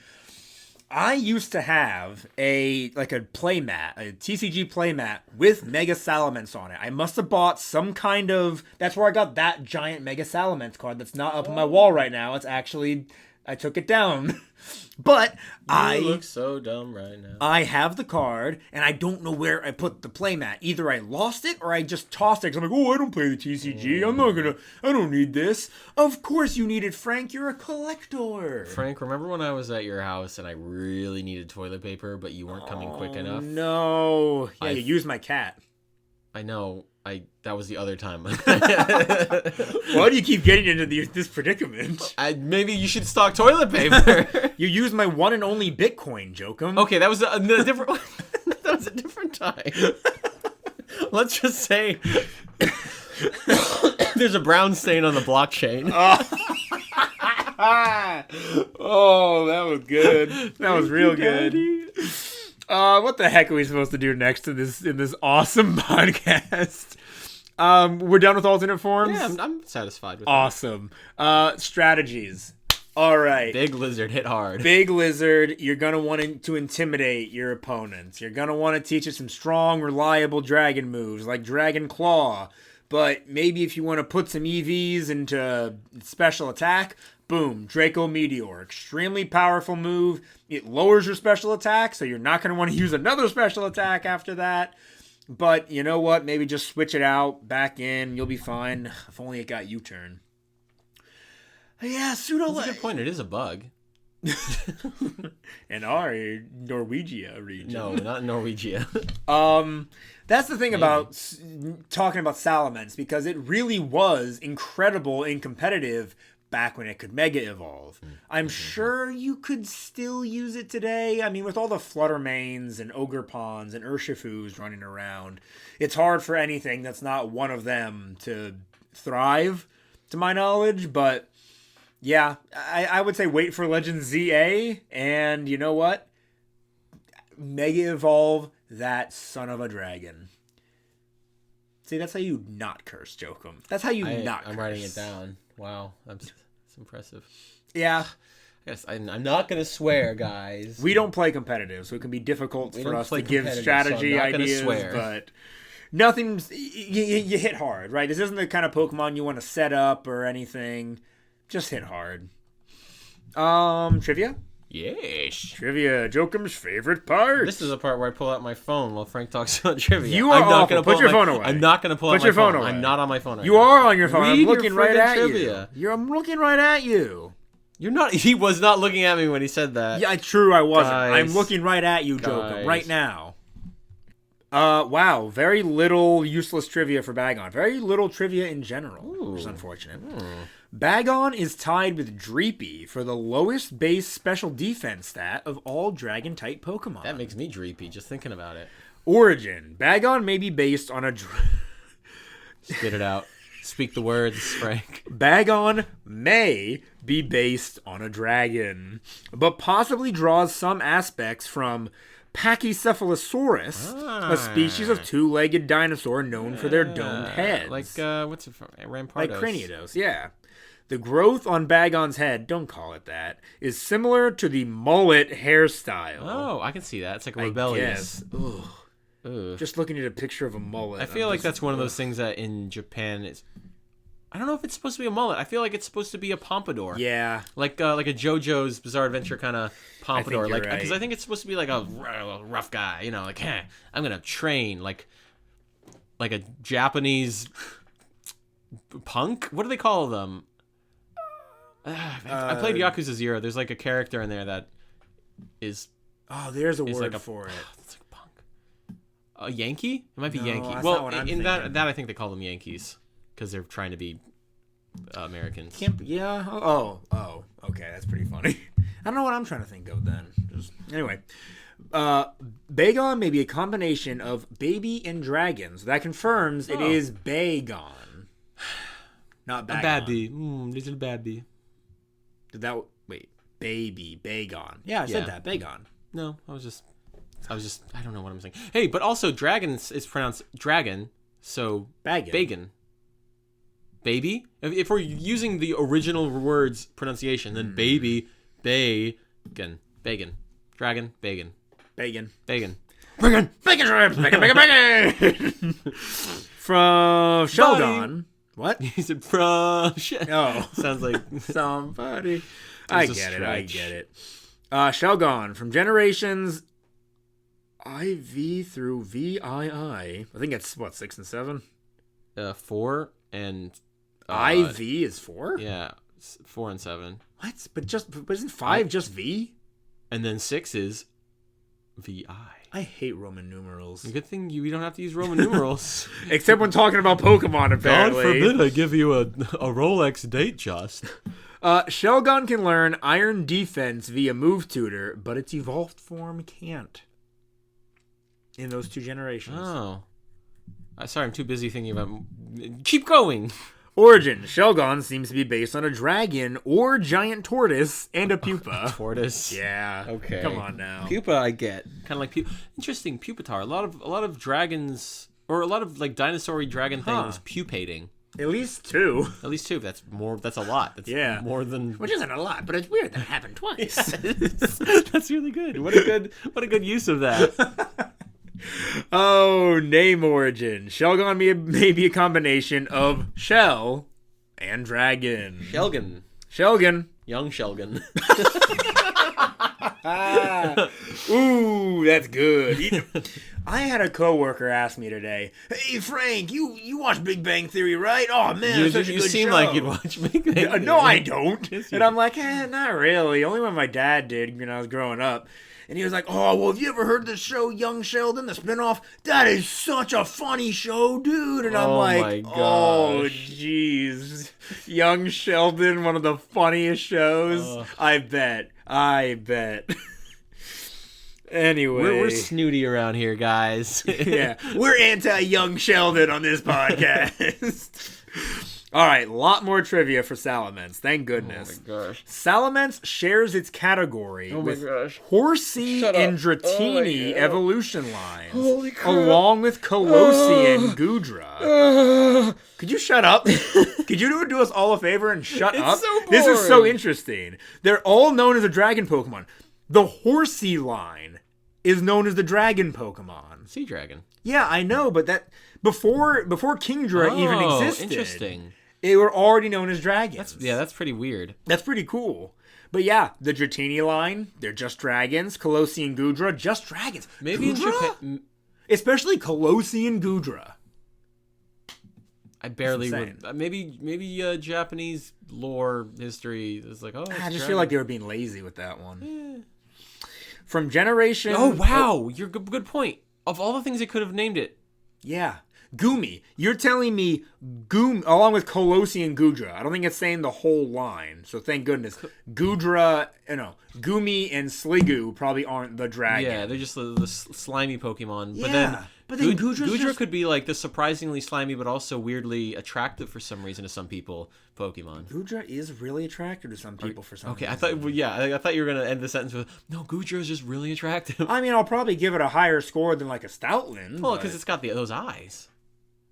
I used to have a playmat, a TCG playmat with Mega Salamence on it. I must have bought some kind of... That's where I got that giant Mega Salamence card that's not up on my wall right now. It's actually... I took it down. But You look so dumb right now. I have the card, and I don't know where I put the playmat. Either I lost it, or I just tossed it, because I'm like, oh, I don't play the TCG. I don't need this. Of course you need it, Frank. You're a collector. Frank, remember when I was at your house and I really needed toilet paper, but you weren't coming quick enough? No. Yeah, you used my cat. I know. That was the other time. Why do you keep getting into this predicament? Maybe you should stock toilet paper. You used my one and only Bitcoin, Jokum. Okay, that was a different. That was a different time. Let's just say there's a brown stain on the blockchain. Oh, that was good. That was real good. What the heck are we supposed to do next in this awesome podcast? We're done with alternate forms? Yeah, I'm satisfied with awesome. Strategies. All right. Big Lizard hit hard. Big Lizard, you're going to want to intimidate your opponents. You're going to want to teach us some strong, reliable dragon moves like Dragon Claw. But maybe if you want to put some EVs into special attack, boom, Draco Meteor. Extremely powerful move. It lowers your special attack, so you're not going to want to use another special attack after that. But you know what? Maybe just switch it out, back in, you'll be fine. If only it got U-turn. Yeah, pseudo. That's a good point. It is a bug. In our Norwegia region. No, not Norwegia. That's the thing about talking about Salamence, because it really was incredible and competitive back when it could Mega Evolve. I'm sure you could still use it today. I mean, with all the Fluttermanes and Ogerpons and Urshifus running around, it's hard for anything that's not one of them to thrive, to my knowledge. But yeah, I would say wait for Legend ZA, and you know what? Mega Evolve that son of a dragon. See, that's how you not curse, Jokum. That's how you not curse. I'm writing it down. Wow, that's impressive. Yeah. Yes, I'm not gonna swear, guys. We don't play competitive, so it can be difficult for us to give competitive, strategy so I'm not gonna ideas. swear. But nothing's you hit hard, right? This isn't the kind of Pokemon you want to set up or anything. Just hit hard. Trivia. Yes. Trivia, Jokum's favorite part. This is the part where I pull out my phone while Frank talks about trivia. You are I'm not awful. gonna pull Put your out my- phone away. I'm not going to pull Put out my your phone phone. away. I'm not on my phone right You now. are on your phone. Read I'm your looking right friggin' at trivia. you. I'm looking right at you. You're not. He was not looking at me when he said that. Yeah, true. I wasn't. Guys. I'm looking right at you, Jokum, Guys. right now. Wow. Very little useless trivia for Bagon. Very little trivia in general, which is unfortunate. Bagon is tied with Dreepy for the lowest base special defense stat of all Dragon-type Pokemon. That makes me dreepy just thinking about it. Origin. Bagon may be based on a... Spit it out. Speak the words, Frank. Bagon may be based on a dragon, but possibly draws some aspects from Pachycephalosaurus, a species of two-legged dinosaur known for their domed heads. Like, what's it from? Rampardos. Like Craniados, yeah. The growth on Bagon's head, don't call it that, is similar to the mullet hairstyle. Oh, I can see that. It's like I rebellious. guess. Ugh. Ugh. Just looking at a picture of a mullet. I feel like that's one of those things that in Japan is. I don't know if it's supposed to be a mullet. I feel like it's supposed to be a pompadour. Yeah. Like a JoJo's Bizarre Adventure kind of pompadour. you're Like because right. I think it's supposed to be like a rough guy. You know, like I'm gonna train like a Japanese punk. What do they call them? I played Yakuza 0. There's like a character in there that is. Oh, there's a word like for it. It's like punk. A Yankee? It might be No, Yankee. that's Well, not what I'm in that thinking. I think they call them Yankees because they're trying to be Americans. Yeah. Okay. That's pretty funny. I don't know what I'm trying to think of then. Anyway. Bagon may be a combination of baby and dragon. So that confirms it is Bagon. Not A Bagon. babby. Little babby. Did that... Wait. Baby. Bagon. Yeah, I said that. Bagon. No, I was just I don't know what I'm saying. Hey, but also dragon is pronounced dragon, so Bagon. Bagon. Baby? If we're using the original words pronunciation, then baby, bacon, bacon, dragon, bacon, Bagon. bacon. Bacon! Bacon strips! Bacon, bacon, bacon! From Sheldon. What? He said from shit. Oh. Sounds like Somebody. I There's a get stretch. it. Shelgon from generations IV through VII. I think it's what, 6 and 7? 4 and IV is 4? yeah, 4 and 7, What? But isn't 5 just V? and then 6 is VI. I hate Roman numerals. Good thing we don't have to use Roman numerals. Except when talking about Pokemon, apparently. I give you a Rolex date just. Shelgon can learn Iron Defense via Move Tutor, but its evolved form can't. In those 2 generations. Oh. Sorry, I'm too busy thinking about... Keep going! Origin. Shelgon seems to be based on a dragon or giant tortoise and a pupa. Tortoise. Yeah. Okay. Come on now. Pupa, I get. Kind of like pupa. Interesting, pupitar. A lot of dragons, or a lot of like dinosaur dragon things pupating. At least 2. At least 2. That's more. That's a lot. That's more than. Which isn't a lot, but it's weird that it happened twice. That's really good. What a good use of that. Oh, name origin. Shelgon may be a combination of shell and dragon. Shelgon. Shelgon. Young Shelgon. Ooh, that's good. I had a coworker ask me today, "Hey Frank, you watch Big Bang Theory, right? Oh man, it's such a you good seem show." like you'd watch Big Bang Theory. No, I don't. Yes, you And I'm like, not really. Only when my dad did when I was growing up. And he was like, "Oh, well, have you ever heard the show Young Sheldon, the spinoff? That is such a funny show, dude." And I'm Oh like, my "Oh, gosh. jeez. Young Sheldon, one of the funniest shows? I bet. Anyway. We're snooty around here, guys. Yeah, we're anti-Young Sheldon on this podcast. All right, a lot more trivia for Salamence. Thank goodness. Oh my gosh. Salamence shares its category with Horsey and Dratini evolution lines, along with Colossian Gudra. Could you shut up? Could you do us all a favor and shut up? So this is so boring. interesting. They're all known as a dragon Pokemon. The Horsey line is known as the dragon Pokemon. Sea dragon. Yeah, I know, but that before Kingdra even existed. Interesting. They were already known as dragons. That's pretty weird. That's pretty cool. But yeah, the Dratini line, they're just dragons. Colossian Gudra, just dragons. Maybe in Gudra? Japan. Especially Colossian Gudra. I barely insane. would. Maybe Japanese lore history is like, oh, I just feel like they were being lazy with that one. From generation... Oh, wow. You're good point. Of all the things they could have named it. Yeah. Goomy. You're telling me along with Colossian Gudra. I don't think it's saying the whole line. So thank goodness. Gudra, Goomy and Sliggoo probably aren't the dragon. Yeah, they're just the slimy Pokemon. Yeah, but then Gudra could be like the surprisingly slimy but also weirdly attractive for some reason to some people Pokemon. Gudra is really attractive to some people for some reason. I thought you were going to end the sentence with, no, Gudra is just really attractive. I mean, I'll probably give it a higher score than like a Stoutland. Well, because it's got those eyes.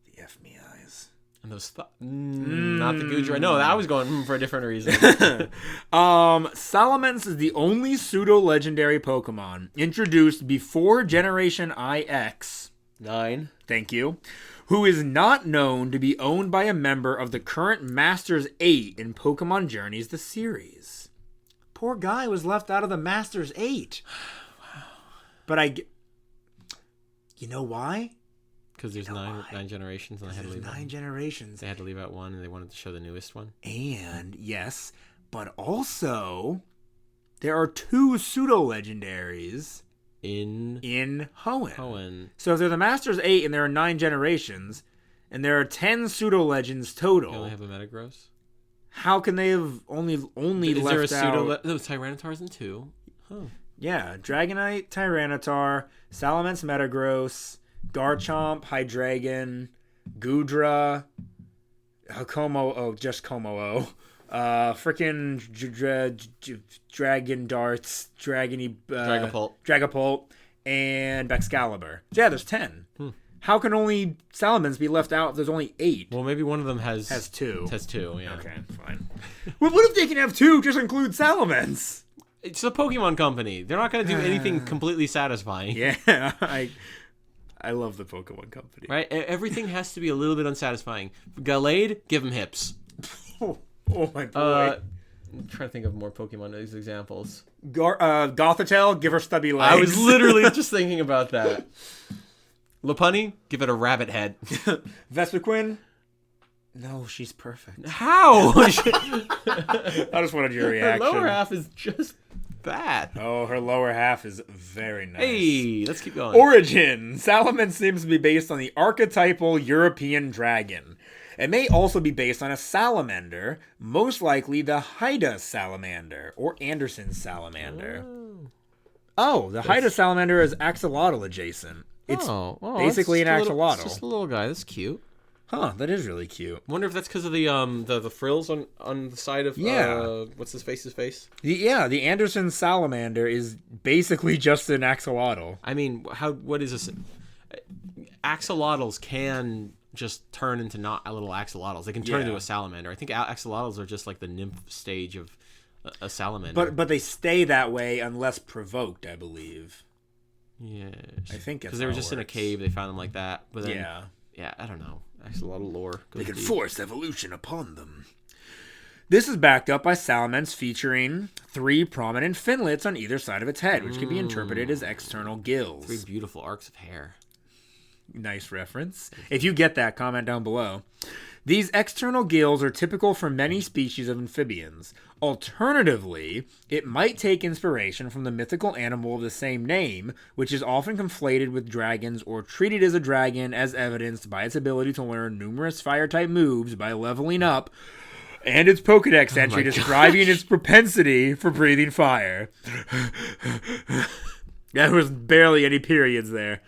The F me eyes. And those not the Gudra. No, I was going for a different reason. Salamence is the only pseudo-legendary Pokemon introduced before Generation IX. 9. Thank you. Who is not known to be owned by a member of the current Masters 8 in Pokemon Journeys, the series. Poor guy was left out of the Masters 8. Wow. But you know why? Because there's nine generations and they had to leave out 9 generations. They had to leave out one and they wanted to show the newest one. And, yes, but also, there are 2 pseudo-legendaries in Hoenn. So if they're the Masters 8 and there are 9 generations, and there are 10 pseudo-legends total... They only have a Metagross? How can they have only Is left there a out... pseudo... No, Tyranitar's in 2. Huh. Yeah, Dragonite, Tyranitar, Salamence Metagross, Garchomp, Hydreigon, Gudra, Como-O, frickin' Dragon Darts, Dragapult, and Excalibur. Yeah, there's 10. How can only Salamence be left out if there's only 8? Well, maybe one of them has 2. Has 2, yeah. Okay, fine. Well, what if they can have 2, just include Salamence? It's a Pokemon company. They're not going to do anything completely satisfying. Yeah, I love the Pokemon Company. Right? Everything has to be a little bit unsatisfying. Gallade, give him hips. Oh my boy. I'm trying to think of more Pokemon examples. Gothitelle, give her stubby legs. I was literally just thinking about that. Lopunny, give it a rabbit head. Vespiquen? No, she's perfect. How? I just wanted your reaction. Her lower half is just bad. Oh, her lower half is very nice. Hey, let's keep going. Origin. Salamence seems to be based on the archetypal European dragon. It may also be based on a salamander, most likely the Haida salamander, or Anderson salamander. Oh, the Haida salamander is axolotl adjacent. It's basically an axolotl. It's just a little guy. That's cute. Huh, that is really cute. Wonder if that's because of the frills on the side of what's his face's face? The Anderson salamander is basically just an axolotl. I mean, what is this? Axolotls can just turn into not little axolotls. They can turn into a salamander. I think axolotls are just like the nymph stage of a salamander. But they stay that way unless provoked, I believe. Yeah, I think because they were just in a cave. They found them like that. But then, yeah, I don't know. Axolotl lore. They can force evolution upon them. This is backed up by Salamence featuring 3 prominent finlets on either side of its head, which can be interpreted as external gills. 3 beautiful arcs of hair. Nice reference. If you get that, comment down below. These external gills are typical for many species of amphibians. Alternatively, it might take inspiration from the mythical animal of the same name, which is often conflated with dragons or treated as a dragon, as evidenced by its ability to learn numerous fire-type moves by leveling up, and its Pokedex entry describing its propensity for breathing fire. There was barely any periods there.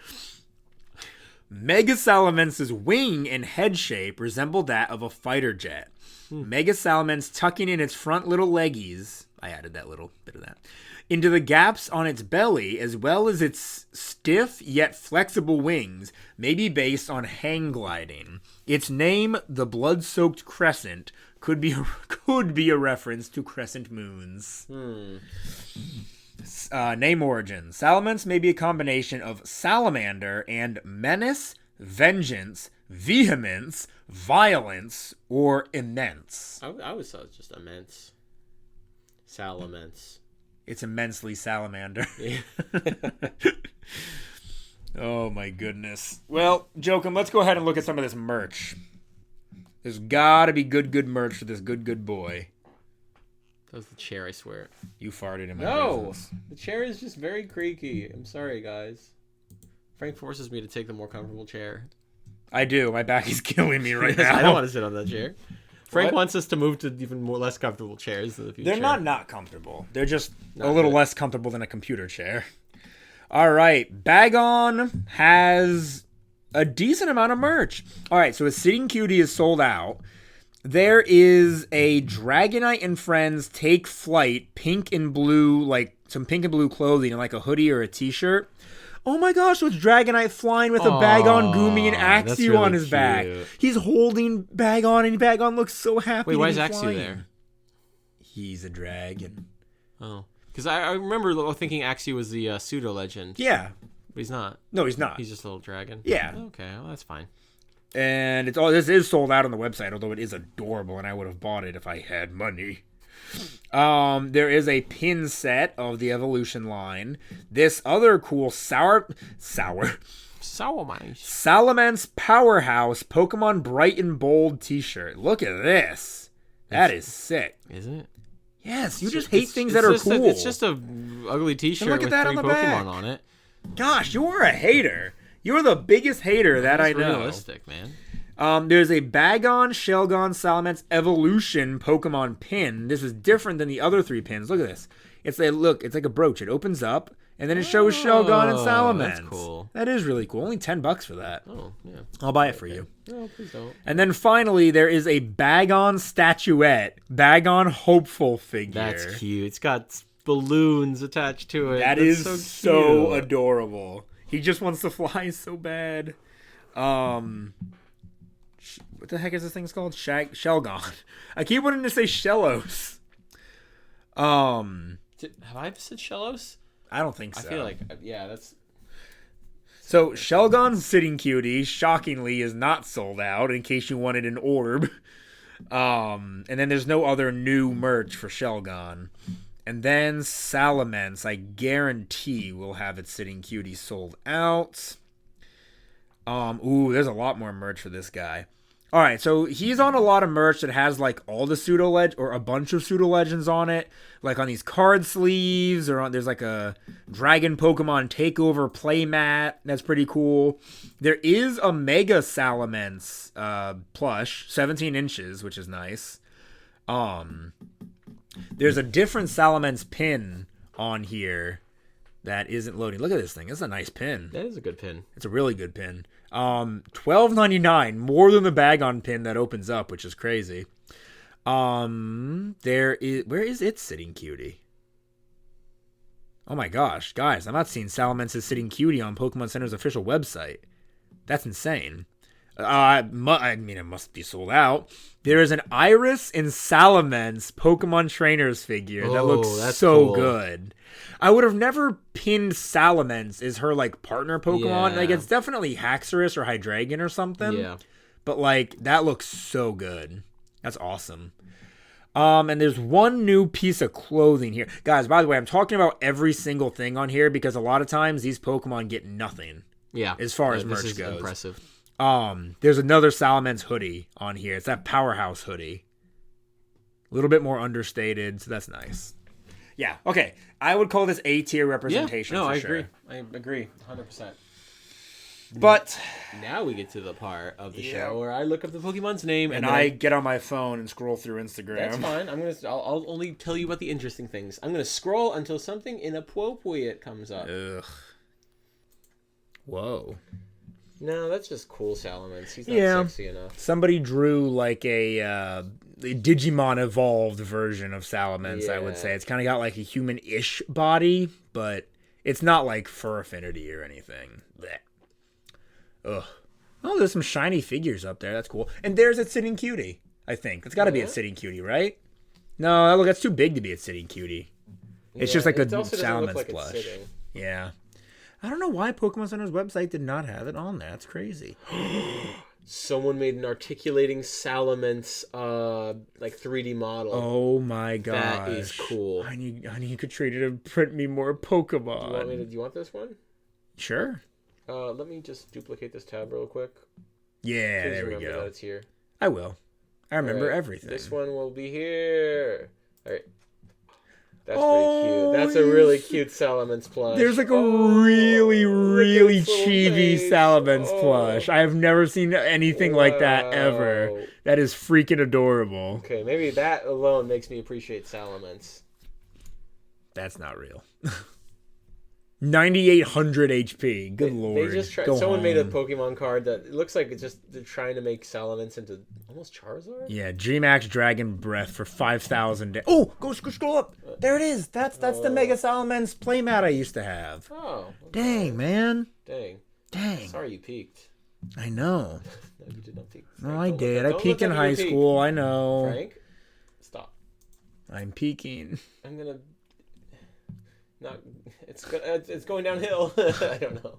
Mega Salamence's wing and head shape resemble that of a fighter jet. Mega Salamence tucking in its front little leggies, I added that little bit of that, into the gaps on its belly, as well as its stiff yet flexible wings, may be based on hang gliding. Its name, the blood-soaked crescent, could be a reference to crescent moons. Name origin. Salamence may be a combination of salamander and menace, vengeance, vehemence, violence, or immense. I always thought it was just immense. Salamence. It's immensely salamander. Oh my goodness. Well, Jokum, let's go ahead and look at some of this merch. There's gotta be good merch for this good boy. That was the chair, I swear. You farted in my business. The chair is just very creaky. I'm sorry, guys. Frank forces me to take the more comfortable chair. I do. My back is killing me right now. I don't want to sit on that chair. Frank wants us to move to even less comfortable chairs in the future. They're not comfortable. They're just a little less comfortable than a computer chair. All right. Bagon has a decent amount of merch. All right. So a Sitting Cutie is sold out. There is a Dragonite and Friends Take Flight pink and blue, like some pink and blue clothing and like a hoodie or a t-shirt. Oh my gosh, so it's Dragonite flying with a Bagon, Goomy, and Axew really on his back. He's holding Bagon, and Bagon looks so happy. Wait, why is he's Axew flying. there? He's a dragon. Oh. Because I remember thinking Axew was the pseudo-legend. Yeah. But he's not. No, he's not. He's just a little dragon. Yeah. Okay, well, that's fine. And this is sold out on the website, although it is adorable, and I would have bought it if I had money. There is a pin set of the Evolution line. This other cool Salamence Powerhouse Pokemon Bright and Bold t-shirt. Look at this. That is sick. Is it? Yes, you just hate things that are cool. It's just a ugly t-shirt with 3 Pokemon on it. Gosh, you're a hater. You're the biggest hater that I know. Realistic, man. There's a Bagon, Shelgon, Salamence Evolution Pokemon pin. This is different than the other 3 pins. Look at this. It's like a brooch. It opens up, and then it shows Shelgon and Salamence. That's cool. That is really cool. Only $10 for that. Oh, yeah. I'll buy it for you. No, please don't. And then finally, there is a Bagon statuette. Bagon Hopeful figure. That's cute. It's got balloons attached to it. That is so adorable. He just wants to fly so bad. What the heck is this thing called? Shelgon. I keep wanting to say Shellos. Have I said Shellos? I don't think so. I feel like, yeah, that's... So, Shelgon's Sitting Cutie, shockingly, is not sold out, in case you wanted an orb. And then there's no other new merch for Shelgon. And then Salamence, I guarantee, will have its Sitting Cutie sold out. There's a lot more merch for this guy. All right, so he's on a lot of merch that has like all the pseudo-legends or a bunch of pseudo-legends on it, like on these card sleeves, or there's like a Dragon Pokemon Takeover playmat. That's pretty cool. There is a Mega Salamence plush, 17 inches, which is nice. There's a different Salamence pin on here that isn't loading. Look at this thing. It's a nice pin. That is a good pin. It's a really good pin. $12.99, more than the Bagon pin that opens up, which is crazy. Where is its Sitting Cutie? Oh my gosh, guys, I'm not seeing Salamence's Sitting Cutie on Pokemon Center's official website. That's insane. I mean, it must be sold out. There is an Iris and Salamence Pokemon Trainers figure that looks so cool. Good. I would have never pinned Salamence as her like partner Pokemon. Yeah. Like it's definitely Haxorus or Hydreigon or something. Yeah. But like that looks so good. That's awesome. And there's one new piece of clothing here. Guys, by the way, I'm talking about every single thing on here because a lot of times these Pokemon get nothing. Yeah. As far as this merch is goes. Impressive. There's another Salamence hoodie on here. It's that Powerhouse hoodie. A little bit more understated, so that's nice. Yeah, okay. I would call this A-tier representation for sure. Agree. I agree 100%. But now we get to the part of the show where I look up the Pokemon's name and I get on my phone and scroll through Instagram. That's fine. I'll only tell you about the interesting things. I'm gonna scroll until something inappropriate comes up. Ugh. Whoa. No, that's just cool Salamence. He's not sexy enough. Somebody drew like a Digimon evolved version of Salamence, I would say. It's kind of got like a human-ish body, but it's not like fur affinity or anything. Blech. Ugh. Oh, there's some shiny figures up there. That's cool. And there's a Sitting Cutie, I think. It's got to be a Sitting Cutie, right? No, look, that's too big to be a Sitting Cutie. It's just like a Salamence plush. Yeah. I don't know why Pokemon Center's website did not have it on there. That's crazy. Someone made an articulating Salamence, like 3D model. Oh my gosh. That is cool. I need you could trade it and print me more Pokemon. Do you want this one? Sure. Let me just duplicate this tab real quick. Yeah, Please there we remember go. that it's here. I will. I remember All right, everything. This one will be here. All right. That's pretty cute. That's a really cute Salamence plush. There's like a really look at chibi face. Salamence plush. I have never seen anything like that ever. Wow. That is freaking adorable. Okay, maybe that alone makes me appreciate Salamence. That's not real. 9,800 HP. Good lord. They just tried. Go Someone made a home. Pokemon card that it looks like it's just they're trying to make Salamence into almost Charizard. Yeah, G-Max Dragon Breath for 5,000. Oh, go scroll up. There it is. That's the Mega Salamence playmat I used to have. Oh. Okay. Dang, man. Dang. Sorry you peaked. I know. No, you did not peak. No, Frank, I don't did. look I don't peaked look in like you high peaked. school. I know. Frank, stop. I'm peaking. I'm gonna. Not. It's going downhill. I don't know.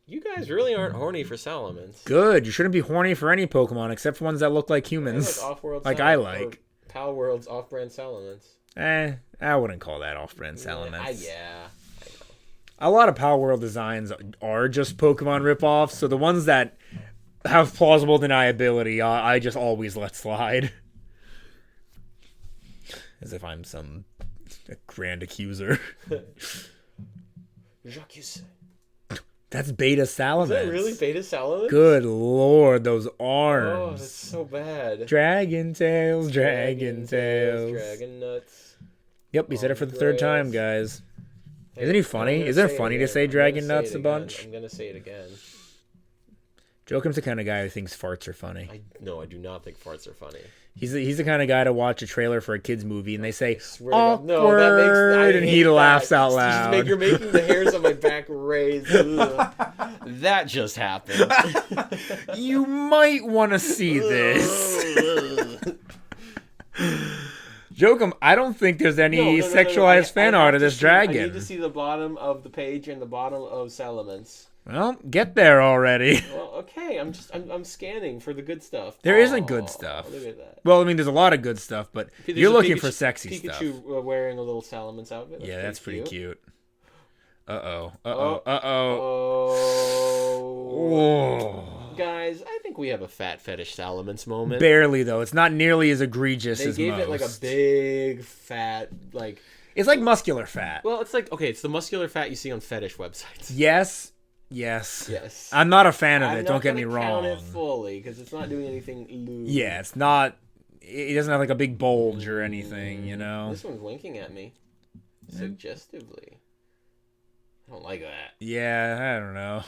You guys really aren't horny for Salamence. Good. You shouldn't be horny for any Pokemon except for ones that look like humans. Off-world Like Salamence, I like. or Pal World's off-brand Salamence. I wouldn't call that off-brand Salamence. Yeah. A lot of Power World designs are just Pokemon ripoffs, so the ones that have plausible deniability, I just always let slide. As if I'm some grand accuser. J'accuse. That's Beta Salamence. Is that really Beta Salamence? Good lord, those arms. Oh, that's so bad. Dragon Tails, Dragon Tails. Dragon Nuts. Yep, he said it for the third time, guys. Isn't he funny? Isn't it funny to say Dragon Nuts a bunch? I'm gonna say it again. Joakim's the kind of guy who thinks farts are funny. No, I do not think farts are funny. He's the kind of guy to watch a trailer for a kid's movie and they say Swear to God. awkward, No, that makes, and he laughs out loud. You're making the hairs on my back raise. That just happened. You might want to see this. Joakim, I don't think there's any sexualized fan art of this dragon. I need to see the bottom of the page and the bottom of Salamence. Well, get there already. Well, okay. I'm scanning for the good stuff. There isn't good stuff. Look at that. Well, I mean, there's a lot of good stuff, but There's you're a looking Pikachu, for sexy stuff. Pikachu wearing a little Salamence outfit. Yeah, that's pretty cute. Uh-oh. Oh. Guys, I think we have a fat fetish Salamence moment. Barely, though. It's not nearly as egregious as They gave most. it like a big fat, like... It's like muscular fat. Well, it's like, okay, it's the muscular fat you see on fetish websites. Yes. I'm not a fan of it, don't get me wrong. I'm not going to count it fully, because it's not doing anything lewd. Yeah, it's not... It doesn't have like a big bulge or anything, you know? This one's winking at me. Suggestively. I don't like that. Yeah, I don't know.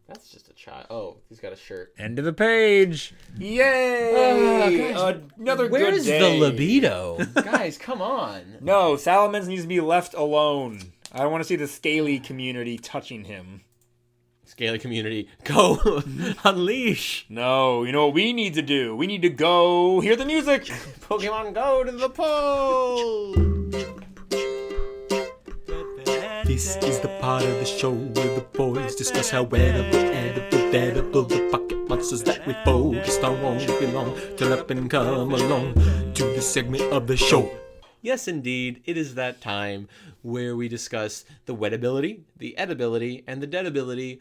That's just a child. Oh, he's got a shirt. End of the page. Yay! Another Where's good day. the libido? Guys, come on. No, Salamence needs to be left alone. I don't want to see the Scaly community touching him. Scaly community, go unleash. No, you know what we need to do? We need to go hear the music. Pokemon Go to the polls. This is the part of the show where the boys discuss how edible the pocket monsters that we focused on won't belong. Turn up and come along to the segment of the show. Yes, indeed, it is that time where we discuss the wettability, the edibility, and the deadability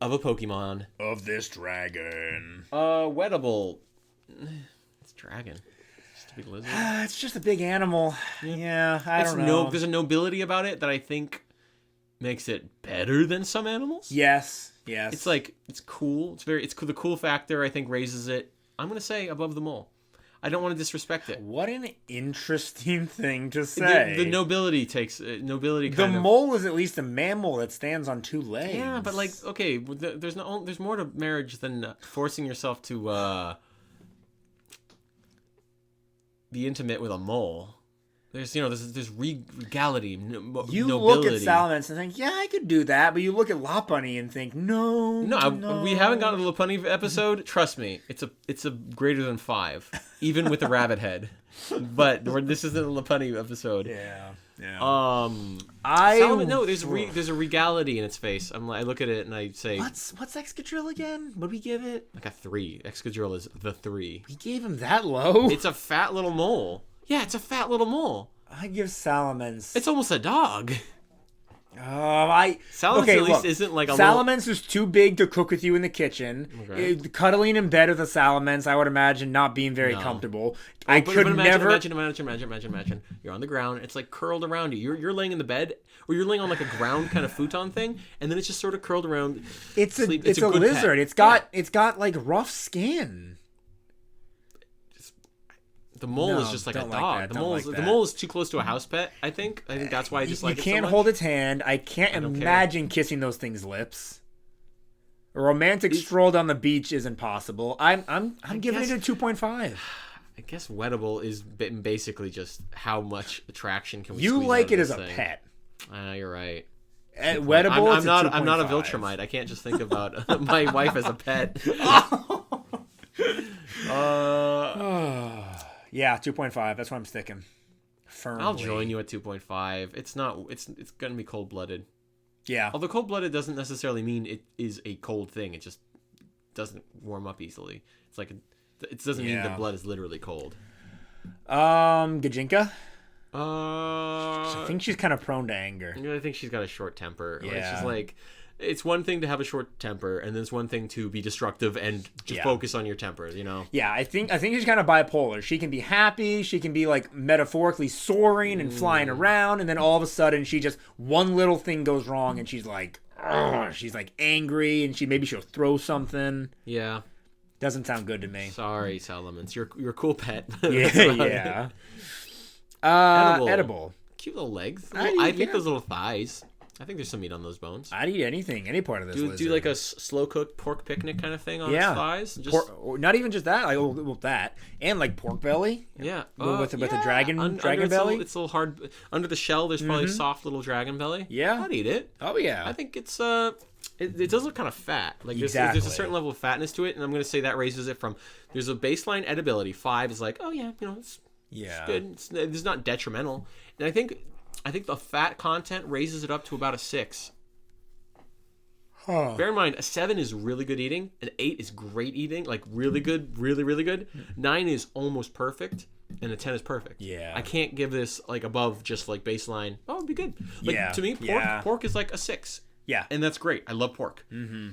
of a Pokemon. Of this dragon. Wettable. It's dragon. Just a big lizard. It's just a big animal. Yeah, I don't know. There's a nobility about it that I think makes it better than some animals. Yes. It's like, it's cool. It's the cool factor I think raises it, I'm going to say, above the mole. I don't want to disrespect it. What an interesting thing to say. The nobility takes nobility. The Kind of, mole is at least a mammal that stands on 2 legs. yeah, but like, okay, there's more to marriage than forcing yourself to be intimate with a mole. There's regality, You nobility. look at Salamence and think, yeah, I could do that. But you look at Lopunny and think, no. We haven't gotten to the Lopunny episode. Trust me, it's a greater than 5, even with the rabbit head. But this isn't a Lopunny episode. Yeah. There's a regality in its face. I look at it and I say, What's Excadrill again? What'd we give it? like a 3. Excadrill is the 3. We gave him that low? It's a fat little mole. Yeah, it's a fat little mole. I give Salamence. It's almost a dog. Salamence at least isn't like a Salamence is too big to cook with you in the kitchen. Okay. Cuddling in bed with a Salamence, I would imagine not being very comfortable. But imagine. You're on the ground. It's like curled around you. You're laying in the bed, or you're laying on like a ground kind of futon thing, and then it's just sort of curled around. It's a good lizard. pet. It's got like rough skin. The mole is just like a dog. The mole is too close to a house pet. I think that's why I just like it so much. You can't hold its hand. I can't imagine kissing those things' lips. A romantic stroll down the beach isn't possible. I'm giving it a 2.5. I guess wettable is basically just how much attraction can we. You squeeze like out it of as this a thing. pet. You're right. Wettable. I'm not a Viltrumite. I can't just think about my wife as a pet. Yeah, 2.5. That's what I'm sticking. Firmly. I'll join you at 2.5. It's gonna be cold blooded. Yeah. Although cold blooded doesn't necessarily mean it is a cold thing. It just doesn't warm up easily. It's like it doesn't mean the blood is literally cold. Gajinka. I I think she's kind of prone to anger. I think she's got a short temper. Yeah. It's just like, it's one thing to have a short temper, and then it's one thing to be destructive and just focus on your temper, Yeah, I think she's kind of bipolar. She can be happy, she can be like metaphorically soaring and flying around, and then all of a sudden she just, one little thing goes wrong and she's like angry, and she'll throw something. Yeah. Doesn't sound good to me. Sorry, Salamence. You're a cool pet. Yeah. Edible. Cute little legs. I think those little thighs. I think there's some meat on those bones. I'd eat anything, any part of this lizard. Do like a slow cooked pork picnic kind of thing on its thighs. Not even just that. Like that, and like pork belly. Yeah, with the dragon belly. It's a little hard under the shell. There's probably a soft little dragon belly. Yeah, I'd eat it. Oh yeah. I think it's it does look kind of fat. Like there's a certain level of fatness to it, and I'm going to say that raises it from. There's a baseline edibility. 5 is like, oh yeah, it's good. It's not detrimental, and I think the fat content raises it up to about a 6. Bear in mind, a 7 is really good eating. An 8 is great eating, like really good, really, really good. 9 is almost perfect, and a 10 is perfect. Yeah. I can't give this like above just like baseline. Oh, it'd be good. Like to me, pork is like a 6. Yeah. And that's great. I love pork. Mm-hmm.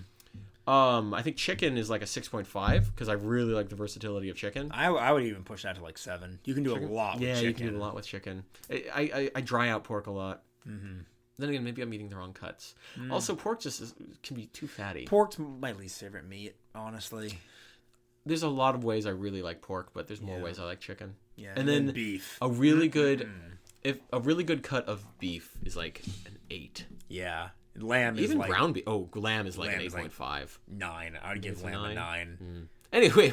I think chicken is like a 6.5 because I really like the versatility of chicken. I would even push that to like 7. You can do a lot with chicken. Yeah, you can do a lot with chicken. I dry out pork a lot. Mm-hmm. Then again, maybe I'm eating the wrong cuts. Also, pork can be too fatty. Pork's my least favorite meat, honestly. There's a lot of ways I really like pork, but there's more ways I like chicken. Yeah, and then beef. A really good, if a really good cut of beef is like an 8. Yeah. Lamb is even like... ground beef. Oh, lamb is like an 8.5. Like 9. I would give lamb a 9. Anyway,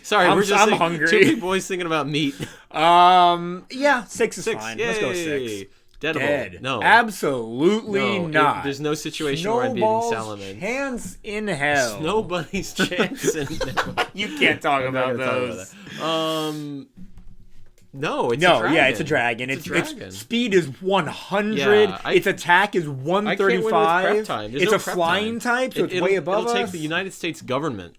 sorry, we're just I'm hungry. 2 big boys thinking about meat. Yeah, 6 is fine. Yay. Let's go 6. Dead. No. Absolutely not. There's no situation where I'm beating Salamence. Hands in hell. Snow bunny's chance in hell. You can't talk about those. No, it's a dragon. Yeah, it's a dragon. Its speed is 100. Yeah, its attack is 135. It's a flying type, so it's way above us. It'll take the United States government.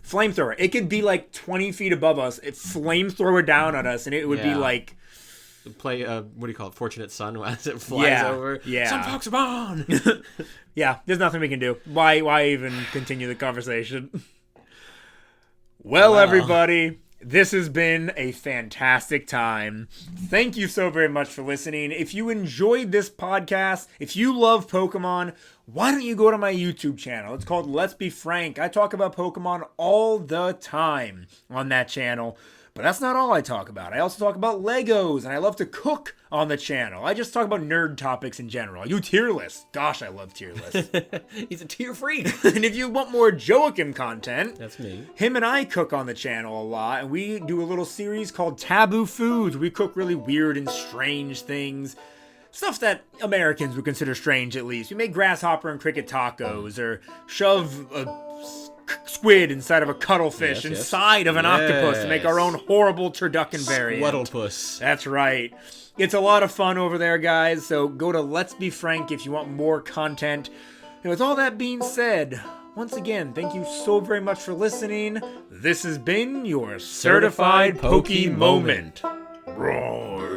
Flamethrower. It could be like 20 feet above us. It flamethrower down at us, and it would be like... Play, what do you call it? Fortunate Son as it flies over. Yeah. Some folks are born. Yeah, there's nothing we can do. Why even continue the conversation? Well, everybody... This has been a fantastic time. Thank you so very much for listening. If you enjoyed this podcast, if you love Pokemon, why don't you go to my YouTube channel? It's called Let's Be Frank. I talk about Pokemon all the time on that channel. But that's not all I talk about. I also talk about Legos, and I love to cook on the channel. I just talk about nerd topics in general. I do tier lists. Gosh, I love tier lists. He's a tier freak. And if you want more Joachim content, That's me. him and I cook on the channel a lot, and we do a little series called Taboo Foods. We cook really weird and strange things. Stuff that Americans would consider strange, at least. We make grasshopper and cricket tacos, or shove a squid inside of a cuttlefish inside of an octopus to make our own horrible turducken variant. Squaddlepus. That's right. It's a lot of fun over there, guys, so go to Let's Be Frank if you want more content. And with all that being said, once again, thank you so very much for listening. This has been your Certified Poke Moment. Roar.